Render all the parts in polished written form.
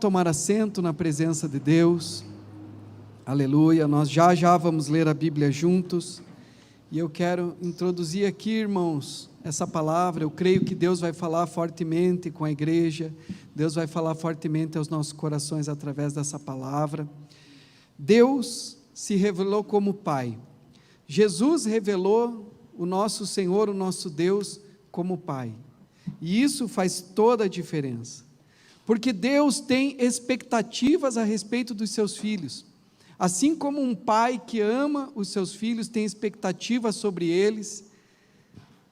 Tomar assento na presença de Deus, aleluia. Nós já vamos ler a Bíblia juntos, e eu quero introduzir aqui, irmãos, essa palavra. Eu creio que Deus vai falar fortemente com a igreja, Deus vai falar fortemente aos nossos corações através dessa palavra. Deus se revelou como Pai, Jesus revelou o nosso Senhor, o nosso Deus, como Pai, e isso faz toda a diferença. Porque Deus tem expectativas a respeito dos seus filhos, assim como um pai que ama os seus filhos tem expectativas sobre eles,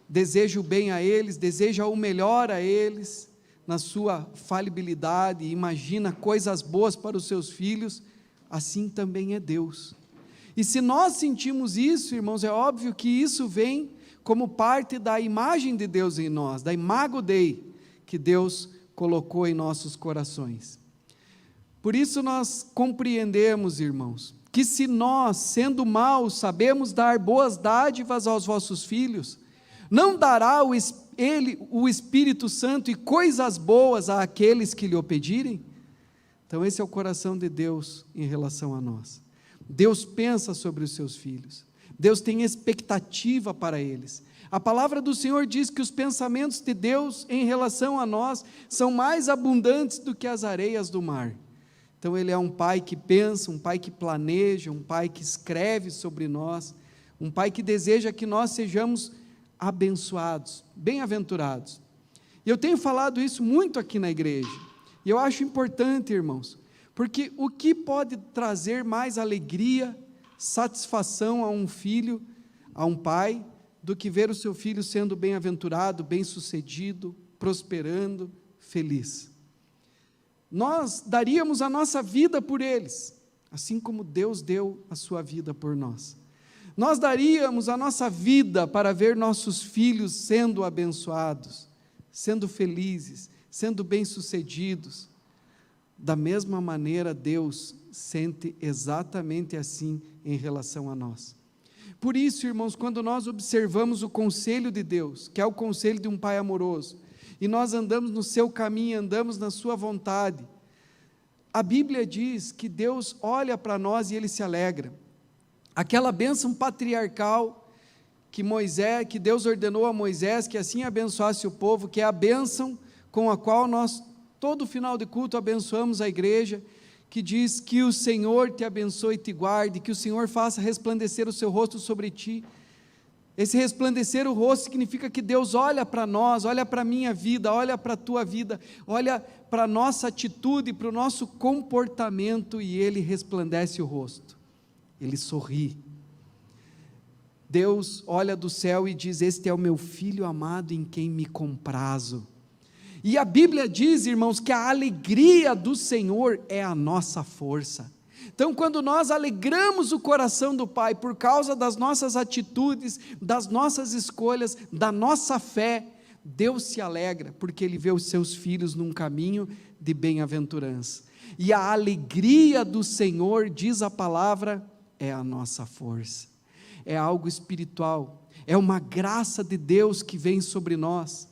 deseja o bem a eles, deseja o melhor a eles, na sua falibilidade, imagina coisas boas para os seus filhos, assim também é Deus. E se nós sentimos isso, irmãos, é óbvio que isso vem como parte da imagem de Deus em nós, da imago Dei, que Deus colocou em nossos corações. Por isso nós compreendemos, irmãos, que se nós, sendo maus, sabemos dar boas dádivas aos vossos filhos, não dará Ele o Espírito Santo e coisas boas àqueles que lhe o pedirem? Então esse é o coração de Deus em relação a nós. Deus pensa sobre os seus filhos, Deus tem expectativa para eles. A palavra do Senhor diz que os pensamentos de Deus em relação a nós são mais abundantes do que as areias do mar. Então Ele é um Pai que pensa, um Pai que planeja, um Pai que escreve sobre nós, um Pai que deseja que nós sejamos abençoados, bem-aventurados. E eu tenho falado isso muito aqui na igreja, e eu acho importante, irmãos, porque o que pode trazer mais alegria, satisfação a um filho, a um pai, do que ver o seu filho sendo bem-aventurado, bem-sucedido, prosperando, feliz. Nós daríamos a nossa vida por eles, assim como Deus deu a sua vida por nós. Nós daríamos a nossa vida para ver nossos filhos sendo abençoados, sendo felizes, sendo bem-sucedidos. Da mesma maneira, Deus sente exatamente assim em relação a nós. Por isso, irmãos, quando nós observamos o conselho de Deus, que é o conselho de um Pai amoroso, e nós andamos no seu caminho, andamos na sua vontade, a Bíblia diz que Deus olha para nós e Ele se alegra. Aquela bênção patriarcal que Deus ordenou a Moisés, que assim abençoasse o povo, que é a bênção com a qual nós, todo final de culto, abençoamos a igreja, que diz que o Senhor te abençoe e te guarde, que o Senhor faça resplandecer o seu rosto sobre ti. Esse resplandecer o rosto significa que Deus olha para nós, olha para a minha vida, olha para a tua vida, olha para a nossa atitude, para o nosso comportamento, e Ele resplandece o rosto, Ele sorri. Deus olha do céu e diz: este é o meu filho amado em quem me comprazo. E a Bíblia diz, irmãos, que a alegria do Senhor é a nossa força. Então, quando nós alegramos o coração do Pai, por causa das nossas atitudes, das nossas escolhas, da nossa fé, Deus se alegra, porque Ele vê os seus filhos num caminho de bem-aventurança. E a alegria do Senhor, diz a palavra, é a nossa força. É algo espiritual, é uma graça de Deus que vem sobre nós,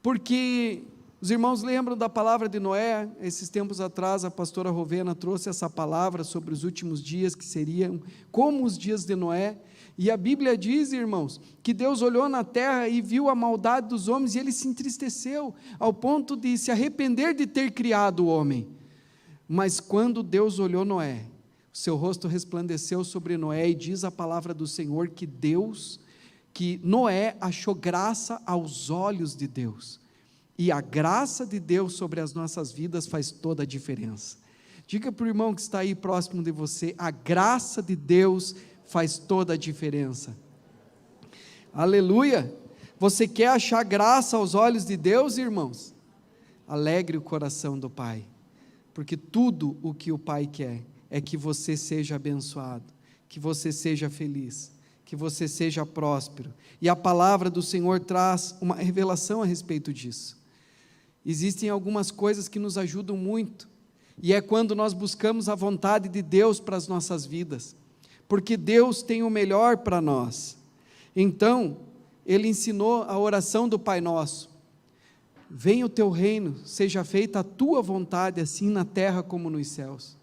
porque os irmãos lembram da palavra de Noé? Esses tempos atrás a pastora Rovena trouxe essa palavra sobre os últimos dias, que seriam como os dias de Noé, e a Bíblia diz, irmãos, que Deus olhou na terra e viu a maldade dos homens, e Ele se entristeceu, ao ponto de se arrepender de ter criado o homem. Mas quando Deus olhou Noé, o seu rosto resplandeceu sobre Noé, e diz a palavra do Senhor que Noé achou graça aos olhos de Deus. E a graça de Deus sobre as nossas vidas faz toda a diferença. Diga para o irmão que está aí próximo de você: a graça de Deus faz toda a diferença. Aleluia! Você quer achar graça aos olhos de Deus, irmãos? Alegre o coração do Pai, porque tudo o que o Pai quer é que você seja abençoado, que você seja feliz, que você seja próspero, e a palavra do Senhor traz uma revelação a respeito disso. Existem algumas coisas que nos ajudam muito, e é quando nós buscamos a vontade de Deus para as nossas vidas, porque Deus tem o melhor para nós. Então, Ele ensinou a oração do Pai Nosso. venha o teu reino, seja feita a tua vontade, assim na terra como nos céus.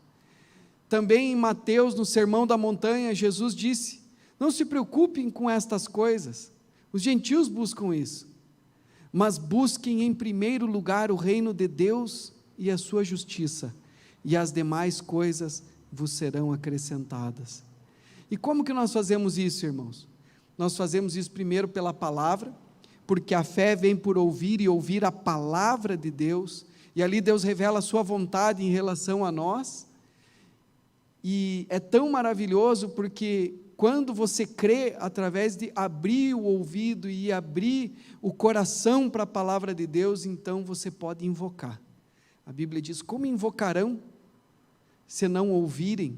Também em Mateus, no Sermão da Montanha, Jesus disse: não se preocupem com estas coisas, os gentios buscam isso, mas busquem em primeiro lugar o reino de Deus e a sua justiça, e as demais coisas vos serão acrescentadas. E como que nós fazemos isso, irmãos? Nós fazemos isso primeiro pela palavra, porque a fé vem por ouvir e ouvir a palavra de Deus, e ali Deus revela a sua vontade em relação a nós, e é tão maravilhoso porque quando você crê através de abrir o ouvido e abrir o coração para a palavra de Deus, então você pode invocar. A Bíblia diz: como invocarão se não ouvirem?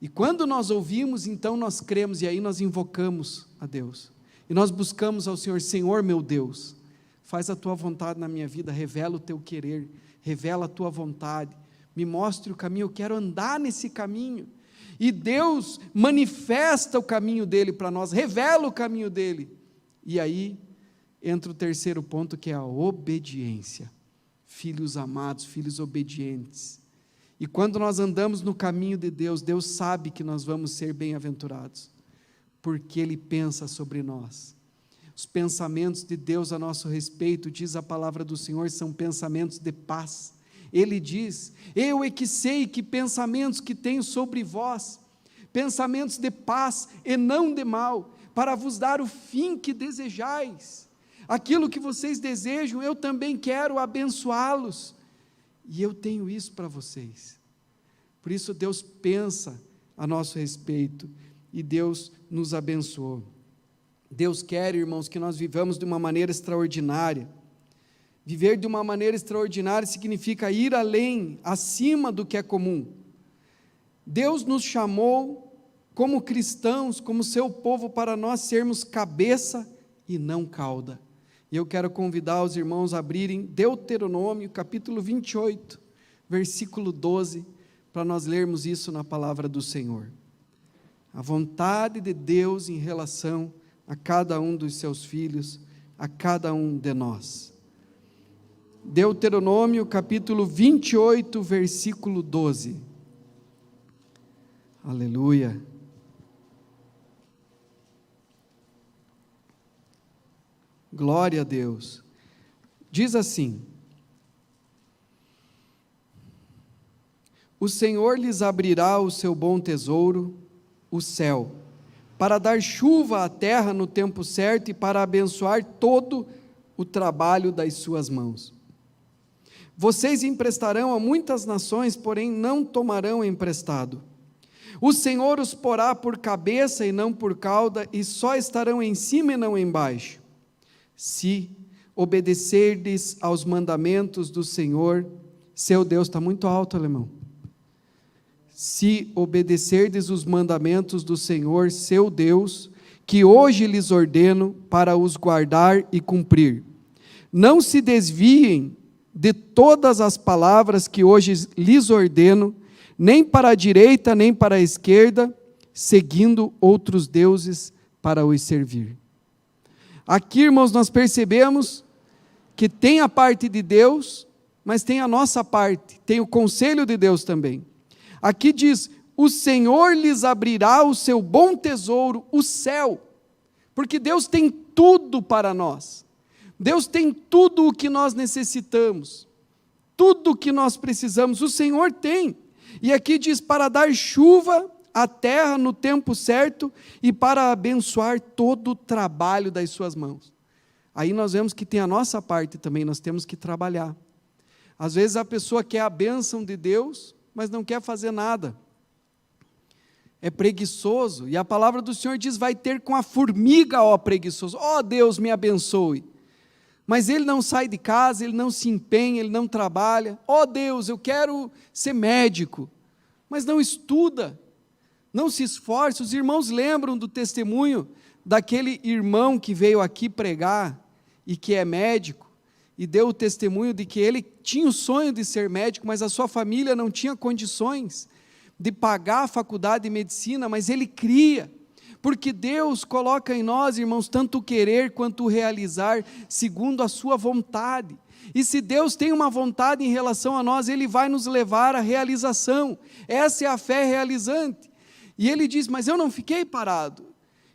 E quando nós ouvimos, então nós cremos, e aí nós invocamos a Deus, e nós buscamos ao Senhor: Senhor meu Deus, faz a tua vontade na minha vida, revela o teu querer, revela a tua vontade, me mostre o caminho, eu quero andar nesse caminho. E Deus manifesta o caminho dele para nós, revela o caminho dele. E aí entra o terceiro ponto, que é a obediência. Filhos amados, filhos obedientes. E quando nós andamos no caminho de Deus, Deus sabe que nós vamos ser bem-aventurados, porque Ele pensa sobre nós. Os pensamentos de Deus a nosso respeito, diz a palavra do Senhor, são pensamentos de paz. Ele diz: eu é que sei que pensamentos que tenho sobre vós, pensamentos de paz e não de mal, para vos dar o fim que desejais. Aquilo que vocês desejam, eu também quero abençoá-los, e eu tenho isso para vocês. Por isso Deus pensa a nosso respeito, e Deus nos abençoou. Deus quer, irmãos, que nós vivamos de uma maneira extraordinária. Viver de uma maneira extraordinária significa ir além, acima do que é comum. Deus nos chamou como cristãos, como seu povo, para nós sermos cabeça e não cauda. E eu quero convidar os irmãos a abrirem Deuteronômio, capítulo 28, versículo 12, para nós lermos isso na palavra do Senhor. A vontade de Deus em relação a cada um dos seus filhos, a cada um de nós. Deuteronômio, capítulo 28, versículo 12. Aleluia. Glória a Deus. Diz assim: o Senhor lhes abrirá o seu bom tesouro, o céu, para dar chuva à terra no tempo certo e para abençoar todo o trabalho das suas mãos. Vocês emprestarão a muitas nações, porém não tomarão emprestado. O Senhor os porá por cabeça e não por cauda, e só estarão em cima e não embaixo. Se obedecerdes aos mandamentos do Senhor, seu Deus, está muito alto, alemão. Se obedecerdes os mandamentos do Senhor, seu Deus, que hoje lhes ordeno para os guardar e cumprir. Não se desviem de todas as palavras que hoje lhes ordeno, nem para a direita, nem para a esquerda, seguindo outros deuses para os servir. Aqui, irmãos, nós percebemos que tem a parte de Deus, mas tem a nossa parte, tem o conselho de Deus também. Aqui diz: o Senhor lhes abrirá o seu bom tesouro, o céu, porque Deus tem tudo para nós. Deus tem tudo o que nós necessitamos, tudo o que nós precisamos, o Senhor tem. E aqui diz: para dar chuva à terra no tempo certo e para abençoar todo o trabalho das suas mãos. Aí nós vemos que tem a nossa parte também, nós temos que trabalhar. Às vezes a pessoa quer a bênção de Deus, mas não quer fazer nada. É preguiçoso, e a palavra do Senhor diz: vai ter com a formiga, ó preguiçoso. Ó Deus, me abençoe. Mas ele não sai de casa, ele não se empenha, ele não trabalha. Ó Deus, eu quero ser médico, mas não estuda, não se esforça. Os irmãos lembram do testemunho daquele irmão que veio aqui pregar e que é médico, e deu o testemunho de que ele tinha o sonho de ser médico, mas a sua família não tinha condições de pagar a faculdade de medicina, mas ele cria, porque Deus coloca em nós, irmãos, tanto o querer quanto o realizar, segundo a sua vontade. E se Deus tem uma vontade em relação a nós, Ele vai nos levar à realização. Essa é a fé realizante. E ele diz, mas eu não fiquei parado.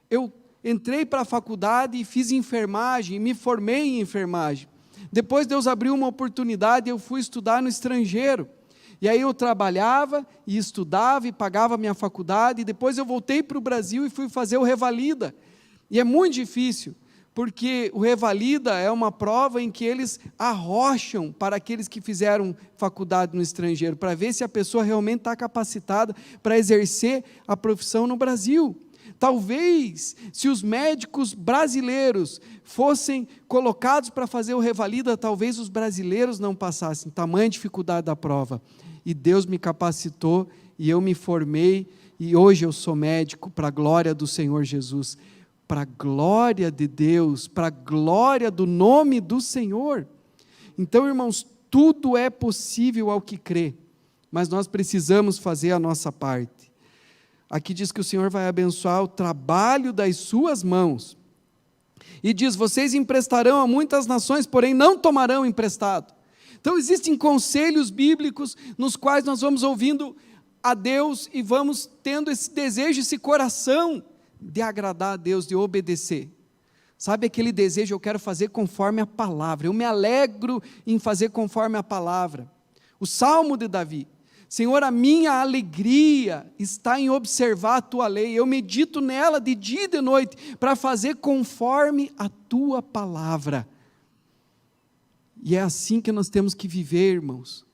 Eu entrei para a faculdade e fiz enfermagem, e me formei em enfermagem. Depois Deus abriu uma oportunidade, eu fui estudar no estrangeiro. E aí eu trabalhava e estudava e pagava a minha faculdade, e depois eu voltei para o Brasil e fui fazer o Revalida. E é muito difícil, porque o Revalida é uma prova em que eles arrocham para aqueles que fizeram faculdade no estrangeiro, para ver se a pessoa realmente está capacitada para exercer a profissão no Brasil. Talvez, se os médicos brasileiros fossem colocados para fazer o Revalida, talvez os brasileiros não passassem, tamanha dificuldade da prova. E Deus me capacitou, e eu me formei, e hoje eu sou médico, para a glória do Senhor Jesus, para a glória de Deus, para a glória do nome do Senhor. Então, irmãos, tudo é possível ao que crê, mas nós precisamos fazer a nossa parte. Aqui diz que o Senhor vai abençoar o trabalho das suas mãos, e diz, vocês emprestarão a muitas nações, porém não tomarão emprestado. Então existem conselhos bíblicos, nos quais nós vamos ouvindo a Deus, e vamos tendo esse desejo, esse coração, de agradar a Deus, de obedecer. Sabe aquele desejo, eu quero fazer conforme a palavra, eu me alegro em fazer conforme a palavra. O Salmo de Davi, Senhor, a minha alegria está em observar a tua lei, eu medito nela de dia e de noite, para fazer conforme a tua palavra. E é assim que nós temos que viver, irmãos.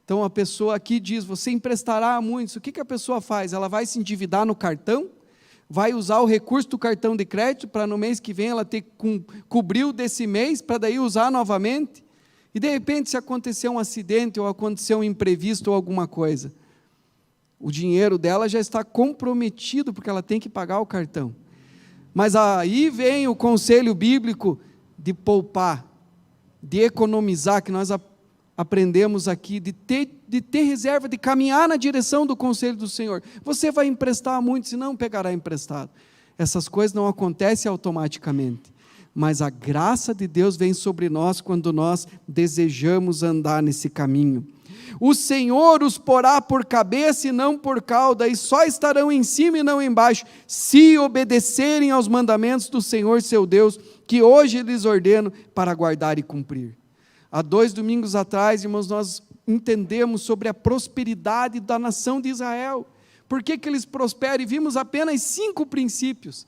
Então a pessoa aqui diz, você emprestará a muitos, o que a pessoa faz? Ela vai se endividar no cartão? Vai usar o recurso do cartão de crédito, para no mês que vem ela ter que cobrir o desse mês, para daí usar novamente? E de repente, se acontecer um acidente, ou acontecer um imprevisto, ou alguma coisa, o dinheiro dela já está comprometido, porque ela tem que pagar o cartão. Mas aí vem o conselho bíblico de poupar, de economizar, que nós aprendemos aqui, de ter reserva, de caminhar na direção do conselho do Senhor. Você vai emprestar a muitos e não pegará emprestado. Essas coisas não acontecem automaticamente, mas a graça de Deus vem sobre nós quando nós desejamos andar nesse caminho. O Senhor os porá por cabeça e não por cauda, e só estarão em cima e não embaixo, se obedecerem aos mandamentos do Senhor seu Deus, que hoje lhes ordeno para guardar e cumprir. Há 2 domingos atrás, irmãos, nós entendemos sobre a prosperidade da nação de Israel. Por que eles prosperam? E vimos apenas 5 princípios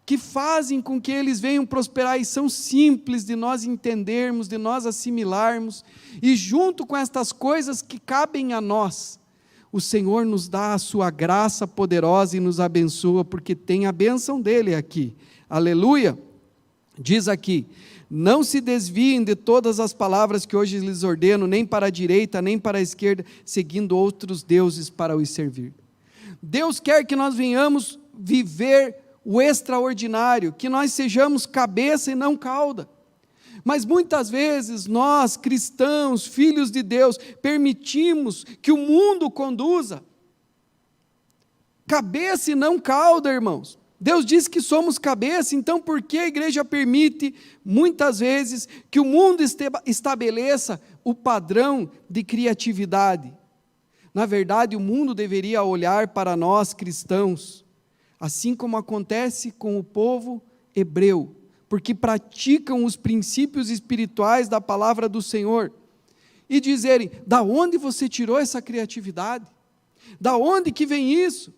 que fazem com que eles venham prosperar, e são simples de nós entendermos, de nós assimilarmos, e junto com estas coisas que cabem a nós, o Senhor nos dá a sua graça poderosa e nos abençoa, porque tem a bênção dele aqui. Aleluia! Diz aqui, não se desviem de todas as palavras que hoje lhes ordeno, nem para a direita, nem para a esquerda, seguindo outros deuses para os servir. Deus quer que nós venhamos viver o extraordinário, que nós sejamos cabeça e não cauda. Mas muitas vezes nós, cristãos, filhos de Deus, permitimos que o mundo conduza. Cabeça e não cauda, irmãos. Deus diz que somos cabeça, então por que a igreja permite, muitas vezes, que o mundo estabeleça o padrão de criatividade? Na verdade, o mundo deveria olhar para nós, cristãos, assim como acontece com o povo hebreu, porque praticam os princípios espirituais da palavra do Senhor, e dizerem, da onde você tirou essa criatividade? Da onde que vem isso?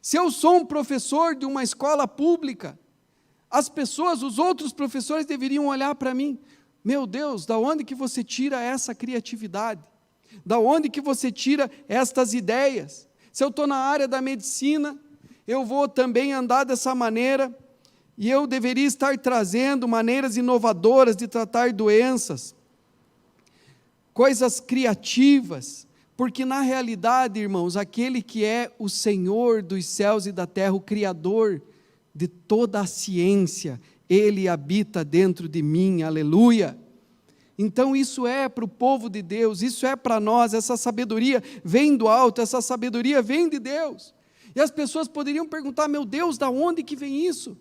Se eu sou um professor de uma escola pública, as pessoas, os outros professores deveriam olhar para mim, meu Deus, da onde que você tira essa criatividade? Da onde que você tira estas ideias? Se eu estou na área da medicina, eu vou também andar dessa maneira, e eu deveria estar trazendo maneiras inovadoras de tratar doenças, coisas criativas, porque na realidade, irmãos, aquele que é o Senhor dos céus e da terra, o Criador de toda a ciência, Ele habita dentro de mim, aleluia. Então isso é para o povo de Deus, isso é para nós, essa sabedoria vem do alto, essa sabedoria vem de Deus. E as pessoas poderiam perguntar: meu Deus, da onde que vem isso?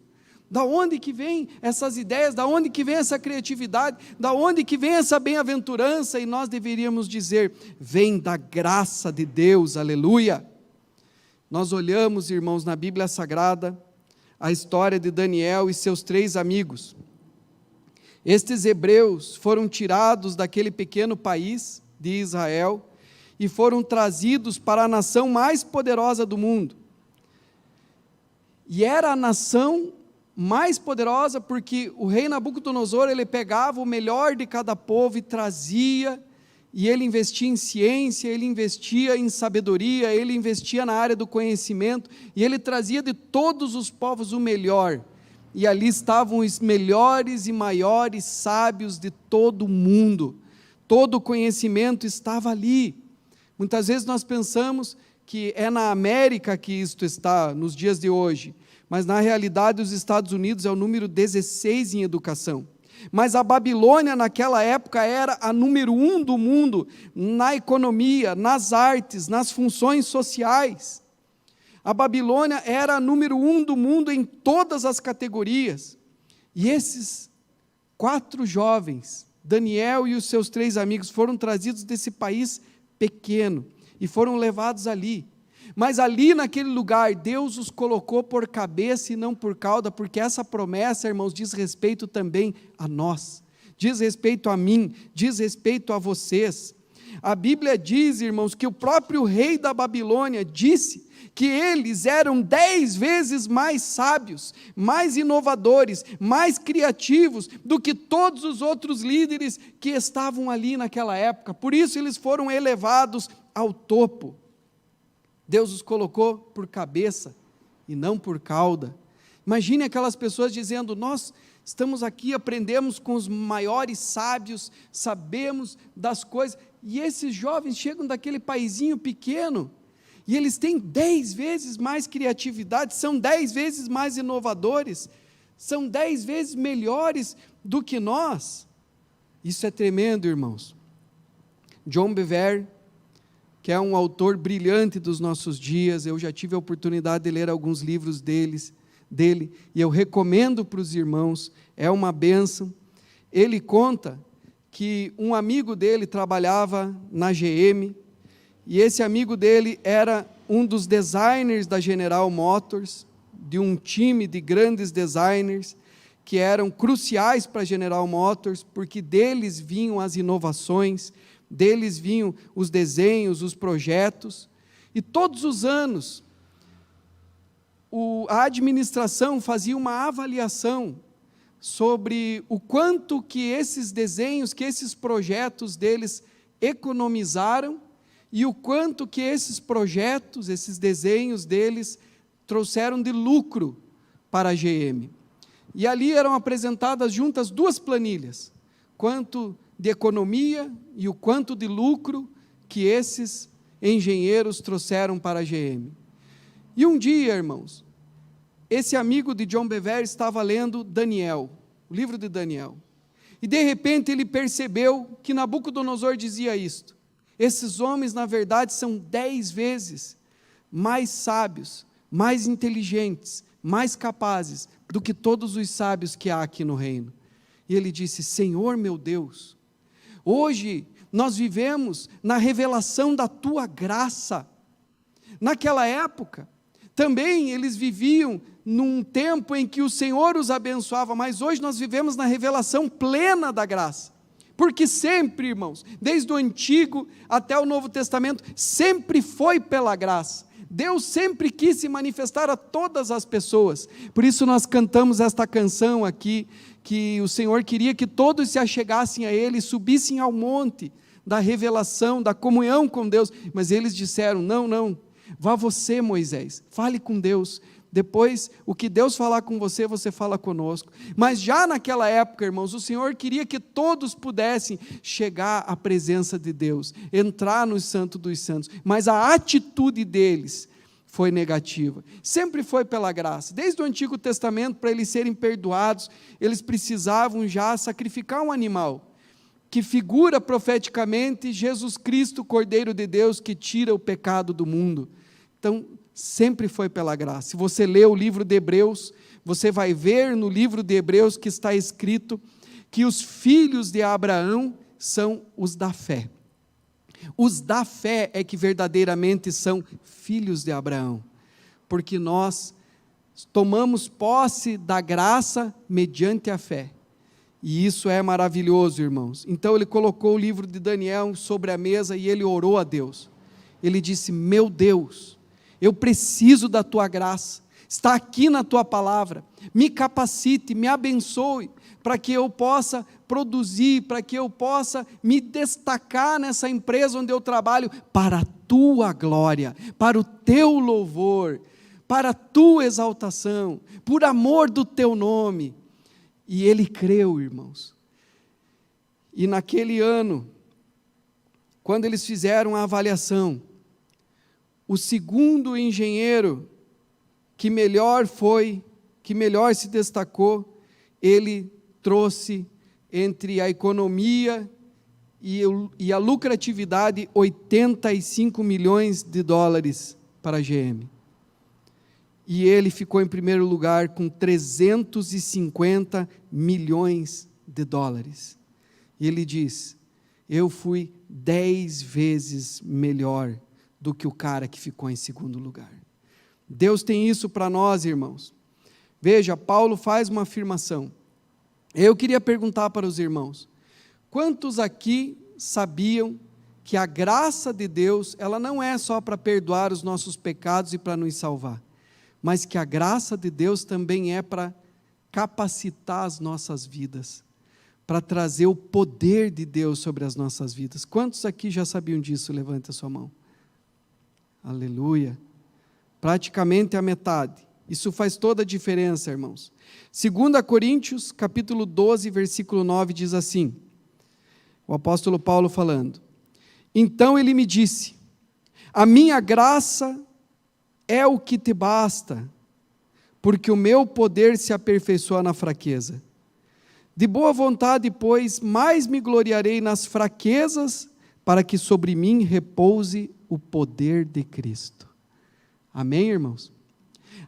Da onde que vem essas ideias? Da onde que vem essa criatividade? Da onde que vem essa bem-aventurança? E nós deveríamos dizer: vem da graça de Deus, aleluia. Nós olhamos, irmãos, na Bíblia Sagrada, a história de Daniel e seus 3 amigos. Estes hebreus foram tirados daquele pequeno país de Israel e foram trazidos para a nação mais poderosa do mundo. E era a nação mais poderosa porque o rei Nabucodonosor, ele pegava o melhor de cada povo e trazia, e ele investia em ciência, ele investia em sabedoria, ele investia na área do conhecimento, e ele trazia de todos os povos o melhor, e ali estavam os melhores e maiores sábios de todo o mundo, todo o conhecimento estava ali. Muitas vezes nós pensamos que é na América que isto está nos dias de hoje, mas na realidade os Estados Unidos é o número 16 em educação. Mas a Babilônia naquela época era a número 1 do mundo na economia, nas artes, nas funções sociais. A Babilônia era a número 1 do mundo em todas as categorias. E esses 4 jovens, Daniel e os seus 3 amigos, foram trazidos desse país pequeno e foram levados ali. Mas ali naquele lugar, Deus os colocou por cabeça e não por cauda, porque essa promessa, irmãos, diz respeito também a nós, diz respeito a mim, diz respeito a vocês. A Bíblia diz, irmãos, que o próprio rei da Babilônia disse que eles eram 10 vezes mais sábios, mais inovadores, mais criativos do que todos os outros líderes que estavam ali naquela época. Por isso eles foram elevados ao topo. Deus os colocou por cabeça e não por cauda. Imagine aquelas pessoas dizendo: nós estamos aqui, aprendemos com os maiores sábios, sabemos das coisas, e esses jovens chegam daquele paizinho pequeno, e eles têm 10 vezes mais criatividade, são 10 vezes mais inovadores, são 10 vezes melhores do que nós. Isso é tremendo, irmãos. John Bevere, que é um autor brilhante dos nossos dias, eu já tive a oportunidade de ler alguns livros dele, e eu recomendo para os irmãos, é uma bênção. Ele conta que um amigo dele trabalhava na GM, e esse amigo dele era um dos designers da General Motors, de um time de grandes designers, que eram cruciais para a General Motors, porque deles vinham as inovações, deles vinham os desenhos, os projetos, e todos os anos a administração fazia uma avaliação sobre o quanto que esses desenhos, que esses projetos deles economizaram, e o quanto que esses projetos, esses desenhos deles trouxeram de lucro para a GM. E ali eram apresentadas juntas 2 planilhas, quanto de economia e o quanto de lucro que esses engenheiros trouxeram para a GM. E um dia, irmãos, esse amigo de John Bevere estava lendo Daniel, o livro de Daniel, e de repente ele percebeu que Nabucodonosor dizia isto: esses homens na verdade são 10 vezes mais sábios, mais inteligentes, mais capazes do que todos os sábios que há aqui no reino. E ele disse: Senhor meu Deus, hoje nós vivemos na revelação da tua graça. Naquela época, também eles viviam num tempo em que o Senhor os abençoava, mas hoje nós vivemos na revelação plena da graça. Porque sempre, irmãos, desde o Antigo até o Novo Testamento, sempre foi pela graça. Deus sempre quis se manifestar a todas as pessoas. Por isso nós cantamos esta canção aqui, que o Senhor queria que todos se achegassem a Ele, subissem ao monte da revelação, da comunhão com Deus. Mas eles disseram: não, vá você, Moisés, fale com Deus. Depois, o que Deus falar com você, você fala conosco. Mas já naquela época, irmãos, o Senhor queria que todos pudessem chegar à presença de Deus, entrar no Santo dos Santos, mas a atitude deles foi negativa. Sempre foi pela graça. Desde o Antigo Testamento, para eles serem perdoados, eles precisavam já sacrificar um animal, que figura profeticamente Jesus Cristo, Cordeiro de Deus, que tira o pecado do mundo. Então, sempre foi pela graça. Se você lê o livro de Hebreus, você vai ver no livro de Hebreus que está escrito que os filhos de Abraão são os da fé. Os da fé é que verdadeiramente são filhos de Abraão, porque nós tomamos posse da graça mediante a fé, e isso é maravilhoso, irmãos. Então ele colocou o livro de Daniel sobre a mesa e ele orou a Deus. Ele disse: meu Deus, eu preciso da tua graça, está aqui na tua palavra, me capacite, me abençoe, para que eu possa produzir, para que eu possa me destacar nessa empresa onde eu trabalho, para a tua glória, para o teu louvor, para a tua exaltação, por amor do teu nome. E ele creu, irmãos. E naquele ano, quando eles fizeram a avaliação, o segundo engenheiro que melhor se destacou, ele trouxe entre a economia e a lucratividade 85 milhões de dólares para a GM. E ele ficou em primeiro lugar com 350 milhões de dólares. E ele diz: eu fui 10 vezes melhor do que o cara que ficou em segundo lugar. Deus tem isso para nós, irmãos. Veja, Paulo faz uma afirmação. Eu queria perguntar para os irmãos: quantos aqui sabiam que a graça de Deus, ela não é só para perdoar os nossos pecados e para nos salvar, mas que a graça de Deus também é para capacitar as nossas vidas, para trazer o poder de Deus sobre as nossas vidas? Quantos aqui já sabiam disso? Levanta a sua mão. Aleluia. Praticamente a metade. Isso faz toda a diferença, irmãos. 2 Coríntios, capítulo 12, versículo 9, diz assim, o apóstolo Paulo falando: então ele me disse: a minha graça é o que te basta, porque o meu poder se aperfeiçoa na fraqueza. De boa vontade, pois, mais me gloriarei nas fraquezas, para que sobre mim repouse o poder de Cristo. Amém, irmãos?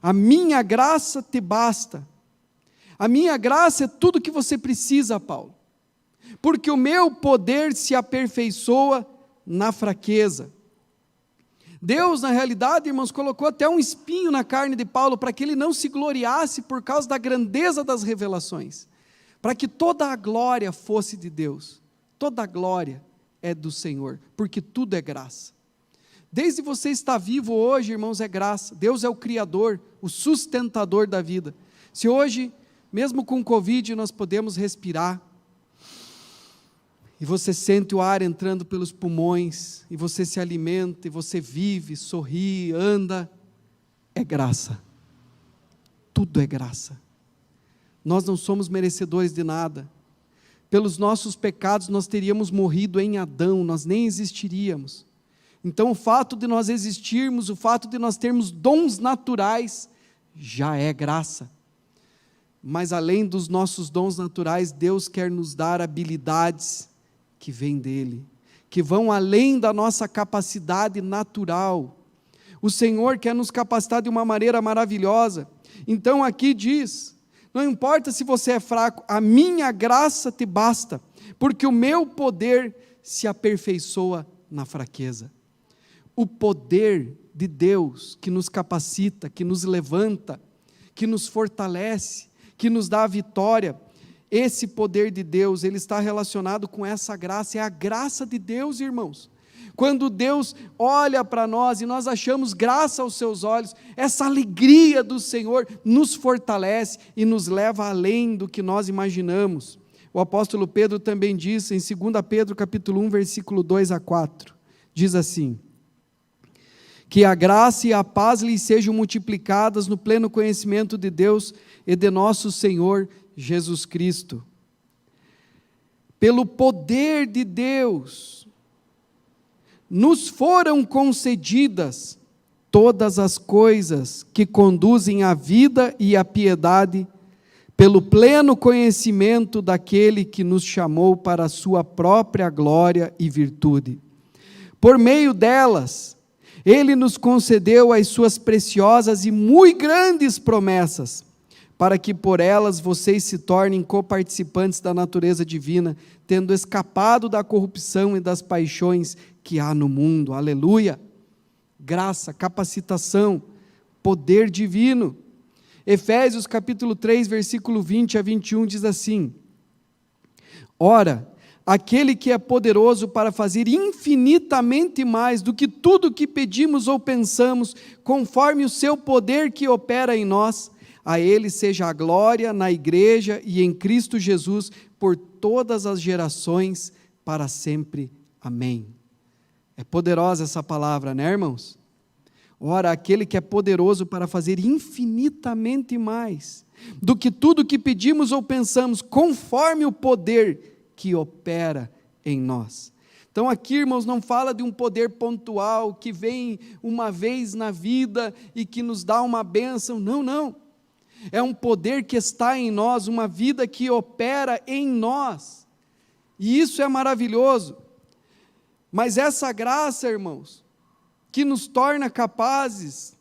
A minha graça te basta. A minha graça é tudo que você precisa, Paulo, porque o meu poder se aperfeiçoa na fraqueza. Deus, na realidade, irmãos, colocou até um espinho na carne de Paulo, para que ele não se gloriasse por causa da grandeza das revelações, para que toda a glória fosse de Deus. Toda a glória é do Senhor, porque tudo é graça. Desde você estar vivo hoje, irmãos, é graça. Deus é o Criador, o sustentador da vida. Se hoje, mesmo com Covid, nós podemos respirar, e você sente o ar entrando pelos pulmões, e você se alimenta, e você vive, sorri, anda, é graça. Tudo é graça. Nós não somos merecedores de nada. Pelos nossos pecados nós teríamos morrido em Adão, nós nem existiríamos. Então o fato de nós existirmos, o fato de nós termos dons naturais, já é graça. Mas além dos nossos dons naturais, Deus quer nos dar habilidades que vêm dEle, que vão além da nossa capacidade natural. O Senhor quer nos capacitar de uma maneira maravilhosa. Então aqui diz: não importa se você é fraco, a minha graça te basta, porque o meu poder se aperfeiçoa na fraqueza. O poder de Deus que nos capacita, que nos levanta, que nos fortalece, que nos dá a vitória, esse poder de Deus, ele está relacionado com essa graça, é a graça de Deus, irmãos. Quando Deus olha para nós e nós achamos graça aos seus olhos, essa alegria do Senhor nos fortalece e nos leva além do que nós imaginamos. O apóstolo Pedro também disse em 2 Pedro capítulo 1, versículo 2 a 4, diz assim: que a graça e a paz lhes sejam multiplicadas no pleno conhecimento de Deus e de nosso Senhor Jesus Cristo. Pelo poder de Deus, nos foram concedidas todas as coisas que conduzem à vida e à piedade, pelo pleno conhecimento daquele que nos chamou para a sua própria glória e virtude. Por meio delas, Ele nos concedeu as suas preciosas e muito grandes promessas, para que por elas vocês se tornem coparticipantes da natureza divina, tendo escapado da corrupção e das paixões que há no mundo. Aleluia! Graça, capacitação, poder divino. Efésios capítulo 3, versículo 20 a 21 diz assim: Ora, aquele que é poderoso para fazer infinitamente mais do que tudo que pedimos ou pensamos, conforme o seu poder que opera em nós, a ele seja a glória na igreja e em Cristo Jesus, por todas as gerações, para sempre. Amém. É poderosa essa palavra, né, irmãos? Ora, aquele que é poderoso para fazer infinitamente mais do que tudo que pedimos ou pensamos, conforme o poder que opera em nós. Então aqui, irmãos, não fala de um poder pontual que vem uma vez na vida e que nos dá uma bênção. Não, não. É um poder que está em nós, uma vida que opera em nós. E isso é maravilhoso. Mas essa graça, irmãos, que nos torna capazes,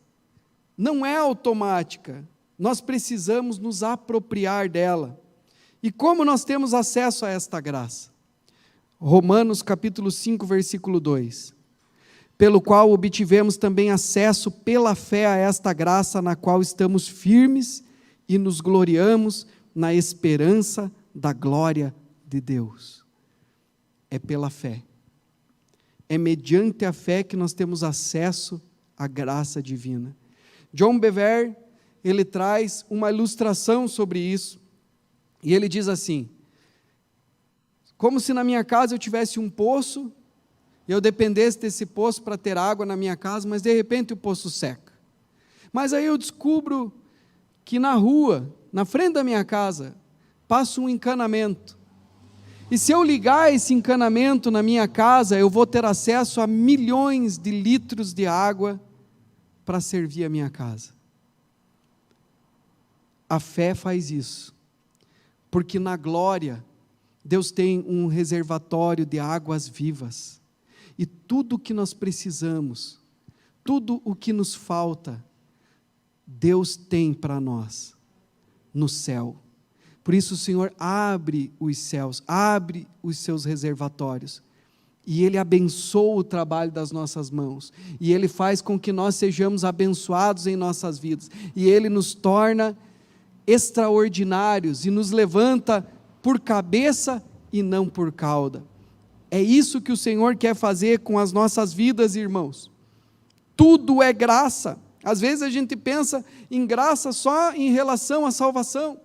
não é automática. Nós precisamos nos apropriar dela. E como nós temos acesso a esta graça? Romanos capítulo 5, versículo 2. Pelo qual obtivemos também acesso pela fé a esta graça, na qual estamos firmes e nos gloriamos na esperança da glória de Deus. É pela fé. É mediante a fé que nós temos acesso à graça divina. John Bevere, ele traz uma ilustração sobre isso, e ele diz assim: como se na minha casa eu tivesse um poço, e eu dependesse desse poço para ter água na minha casa, mas de repente o poço seca. Mas aí eu descubro que na rua, na frente da minha casa, passa um encanamento. E se eu ligar esse encanamento na minha casa, eu vou ter acesso a milhões de litros de água para servir a minha casa. A fé faz isso, porque na glória, Deus tem um reservatório de águas vivas, e tudo o que nós precisamos, tudo o que nos falta, Deus tem para nós, no céu. Por isso o Senhor abre os céus, abre os seus reservatórios, e Ele abençoa o trabalho das nossas mãos, e Ele faz com que nós sejamos abençoados em nossas vidas, e Ele nos torna extraordinários, e nos levanta por cabeça e não por cauda. É isso que o Senhor quer fazer com as nossas vidas, irmãos. Tudo é graça. Às vezes a gente pensa em graça só em relação à salvação,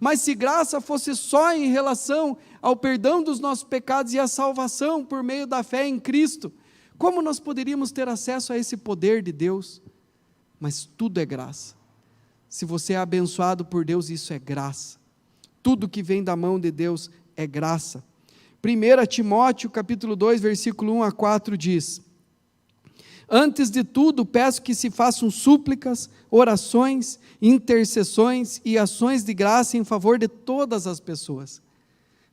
mas se graça fosse só em relação ao perdão dos nossos pecados e à salvação por meio da fé em Cristo, como nós poderíamos ter acesso a esse poder de Deus? Mas tudo é graça. Se você é abençoado por Deus, isso é graça. Tudo que vem da mão de Deus é graça. 1 Timóteo capítulo 2, versículo 1 a 4 diz: Antes de tudo, peço que se façam súplicas, orações, intercessões e ações de graça em favor de todas as pessoas.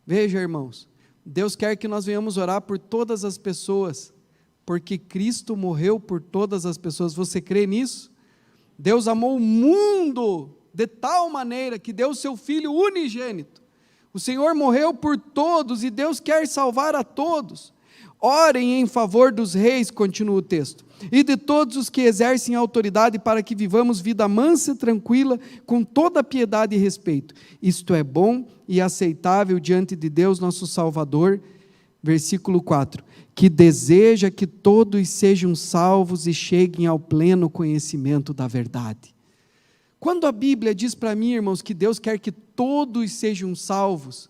Veja, irmãos, Deus quer que nós venhamos orar por todas as pessoas, porque Cristo morreu por todas as pessoas. Você crê nisso? Deus amou o mundo de tal maneira que deu o seu Filho unigênito. O Senhor morreu por todos e Deus quer salvar a todos. Orem em favor dos reis, continua o texto, e de todos os que exercem autoridade, para que vivamos vida mansa e tranquila, com toda piedade e respeito. Isto é bom e aceitável diante de Deus nosso Salvador. Versículo 4, que deseja que todos sejam salvos e cheguem ao pleno conhecimento da verdade. Quando a Bíblia diz para mim, irmãos, que Deus quer que todos sejam salvos,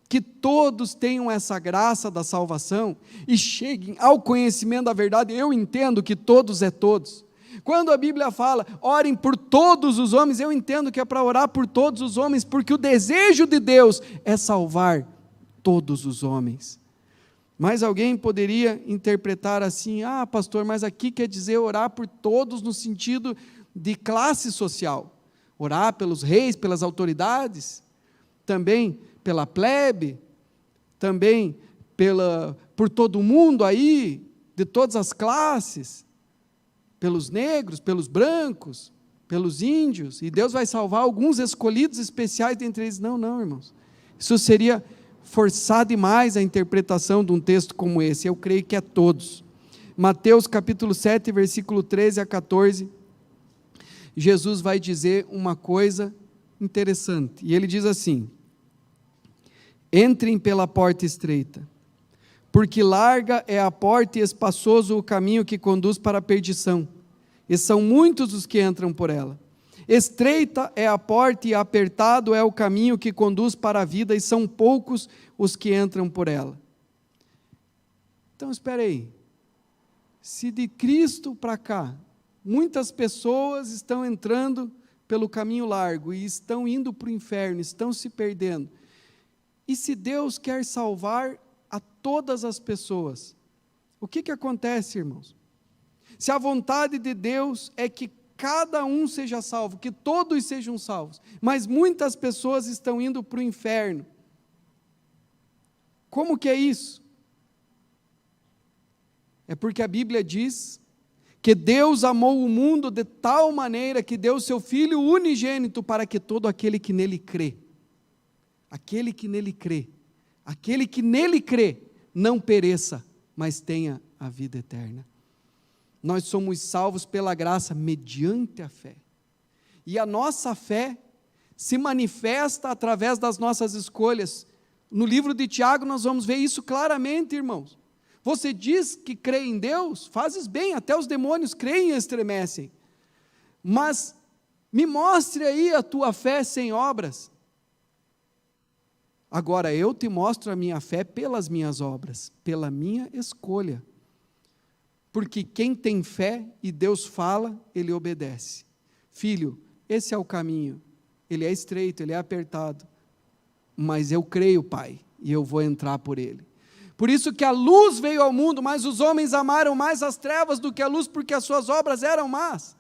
que todos tenham essa graça da salvação e cheguem ao conhecimento da verdade, eu entendo que todos é todos. Quando a Bíblia fala, orem por todos os homens, eu entendo que é para orar por todos os homens, porque o desejo de Deus é salvar todos os homens. Mas alguém poderia interpretar assim: ah, pastor, mas aqui quer dizer orar por todos no sentido de classe social, orar pelos reis, pelas autoridades, também pela plebe, também por todo mundo aí, de todas as classes. pelos negros, pelos brancos, pelos índios, e Deus vai salvar alguns escolhidos especiais dentre eles. Não, irmãos. Isso seria forçar demais a interpretação de um texto como esse. Eu creio que é todos. Mateus capítulo 7, versículo 13 a 14, Jesus vai dizer uma coisa interessante, e ele diz assim: entrem pela porta estreita, porque larga é a porta e espaçoso o caminho que conduz para a perdição, e são muitos os que entram por ela. Estreita é a porta e apertado é o caminho que conduz para a vida, e são poucos os que entram por ela. Então, espera aí. Se de Cristo para cá, muitas pessoas estão entrando pelo caminho largo e estão indo para o inferno, estão se perdendo. E se Deus quer salvar a todas as pessoas, o que acontece, irmãos? Se a vontade de Deus é que cada um seja salvo, que todos sejam salvos, mas muitas pessoas estão indo para o inferno, como que é isso? É porque a Bíblia diz que Deus amou o mundo de tal maneira que deu o seu Filho unigênito para que todo aquele que nele crê, aquele que nele crê, não pereça, mas tenha a vida eterna. Nós somos salvos pela graça, mediante a fé. E a nossa fé se manifesta através das nossas escolhas. No livro de Tiago nós vamos ver isso claramente, irmãos. Você diz que crê em Deus, fazes bem, até os demônios creem e estremecem. Mas me mostre aí a tua fé sem obras. Agora eu te mostro a minha fé pelas minhas obras, pela minha escolha. Porque quem tem fé e Deus fala, ele obedece. Filho, esse é o caminho. Ele é estreito, ele é apertado. Mas eu creio, Pai, e eu vou entrar por ele. Por isso que a luz veio ao mundo, mas os homens amaram mais as trevas do que a luz, porque as suas obras eram más.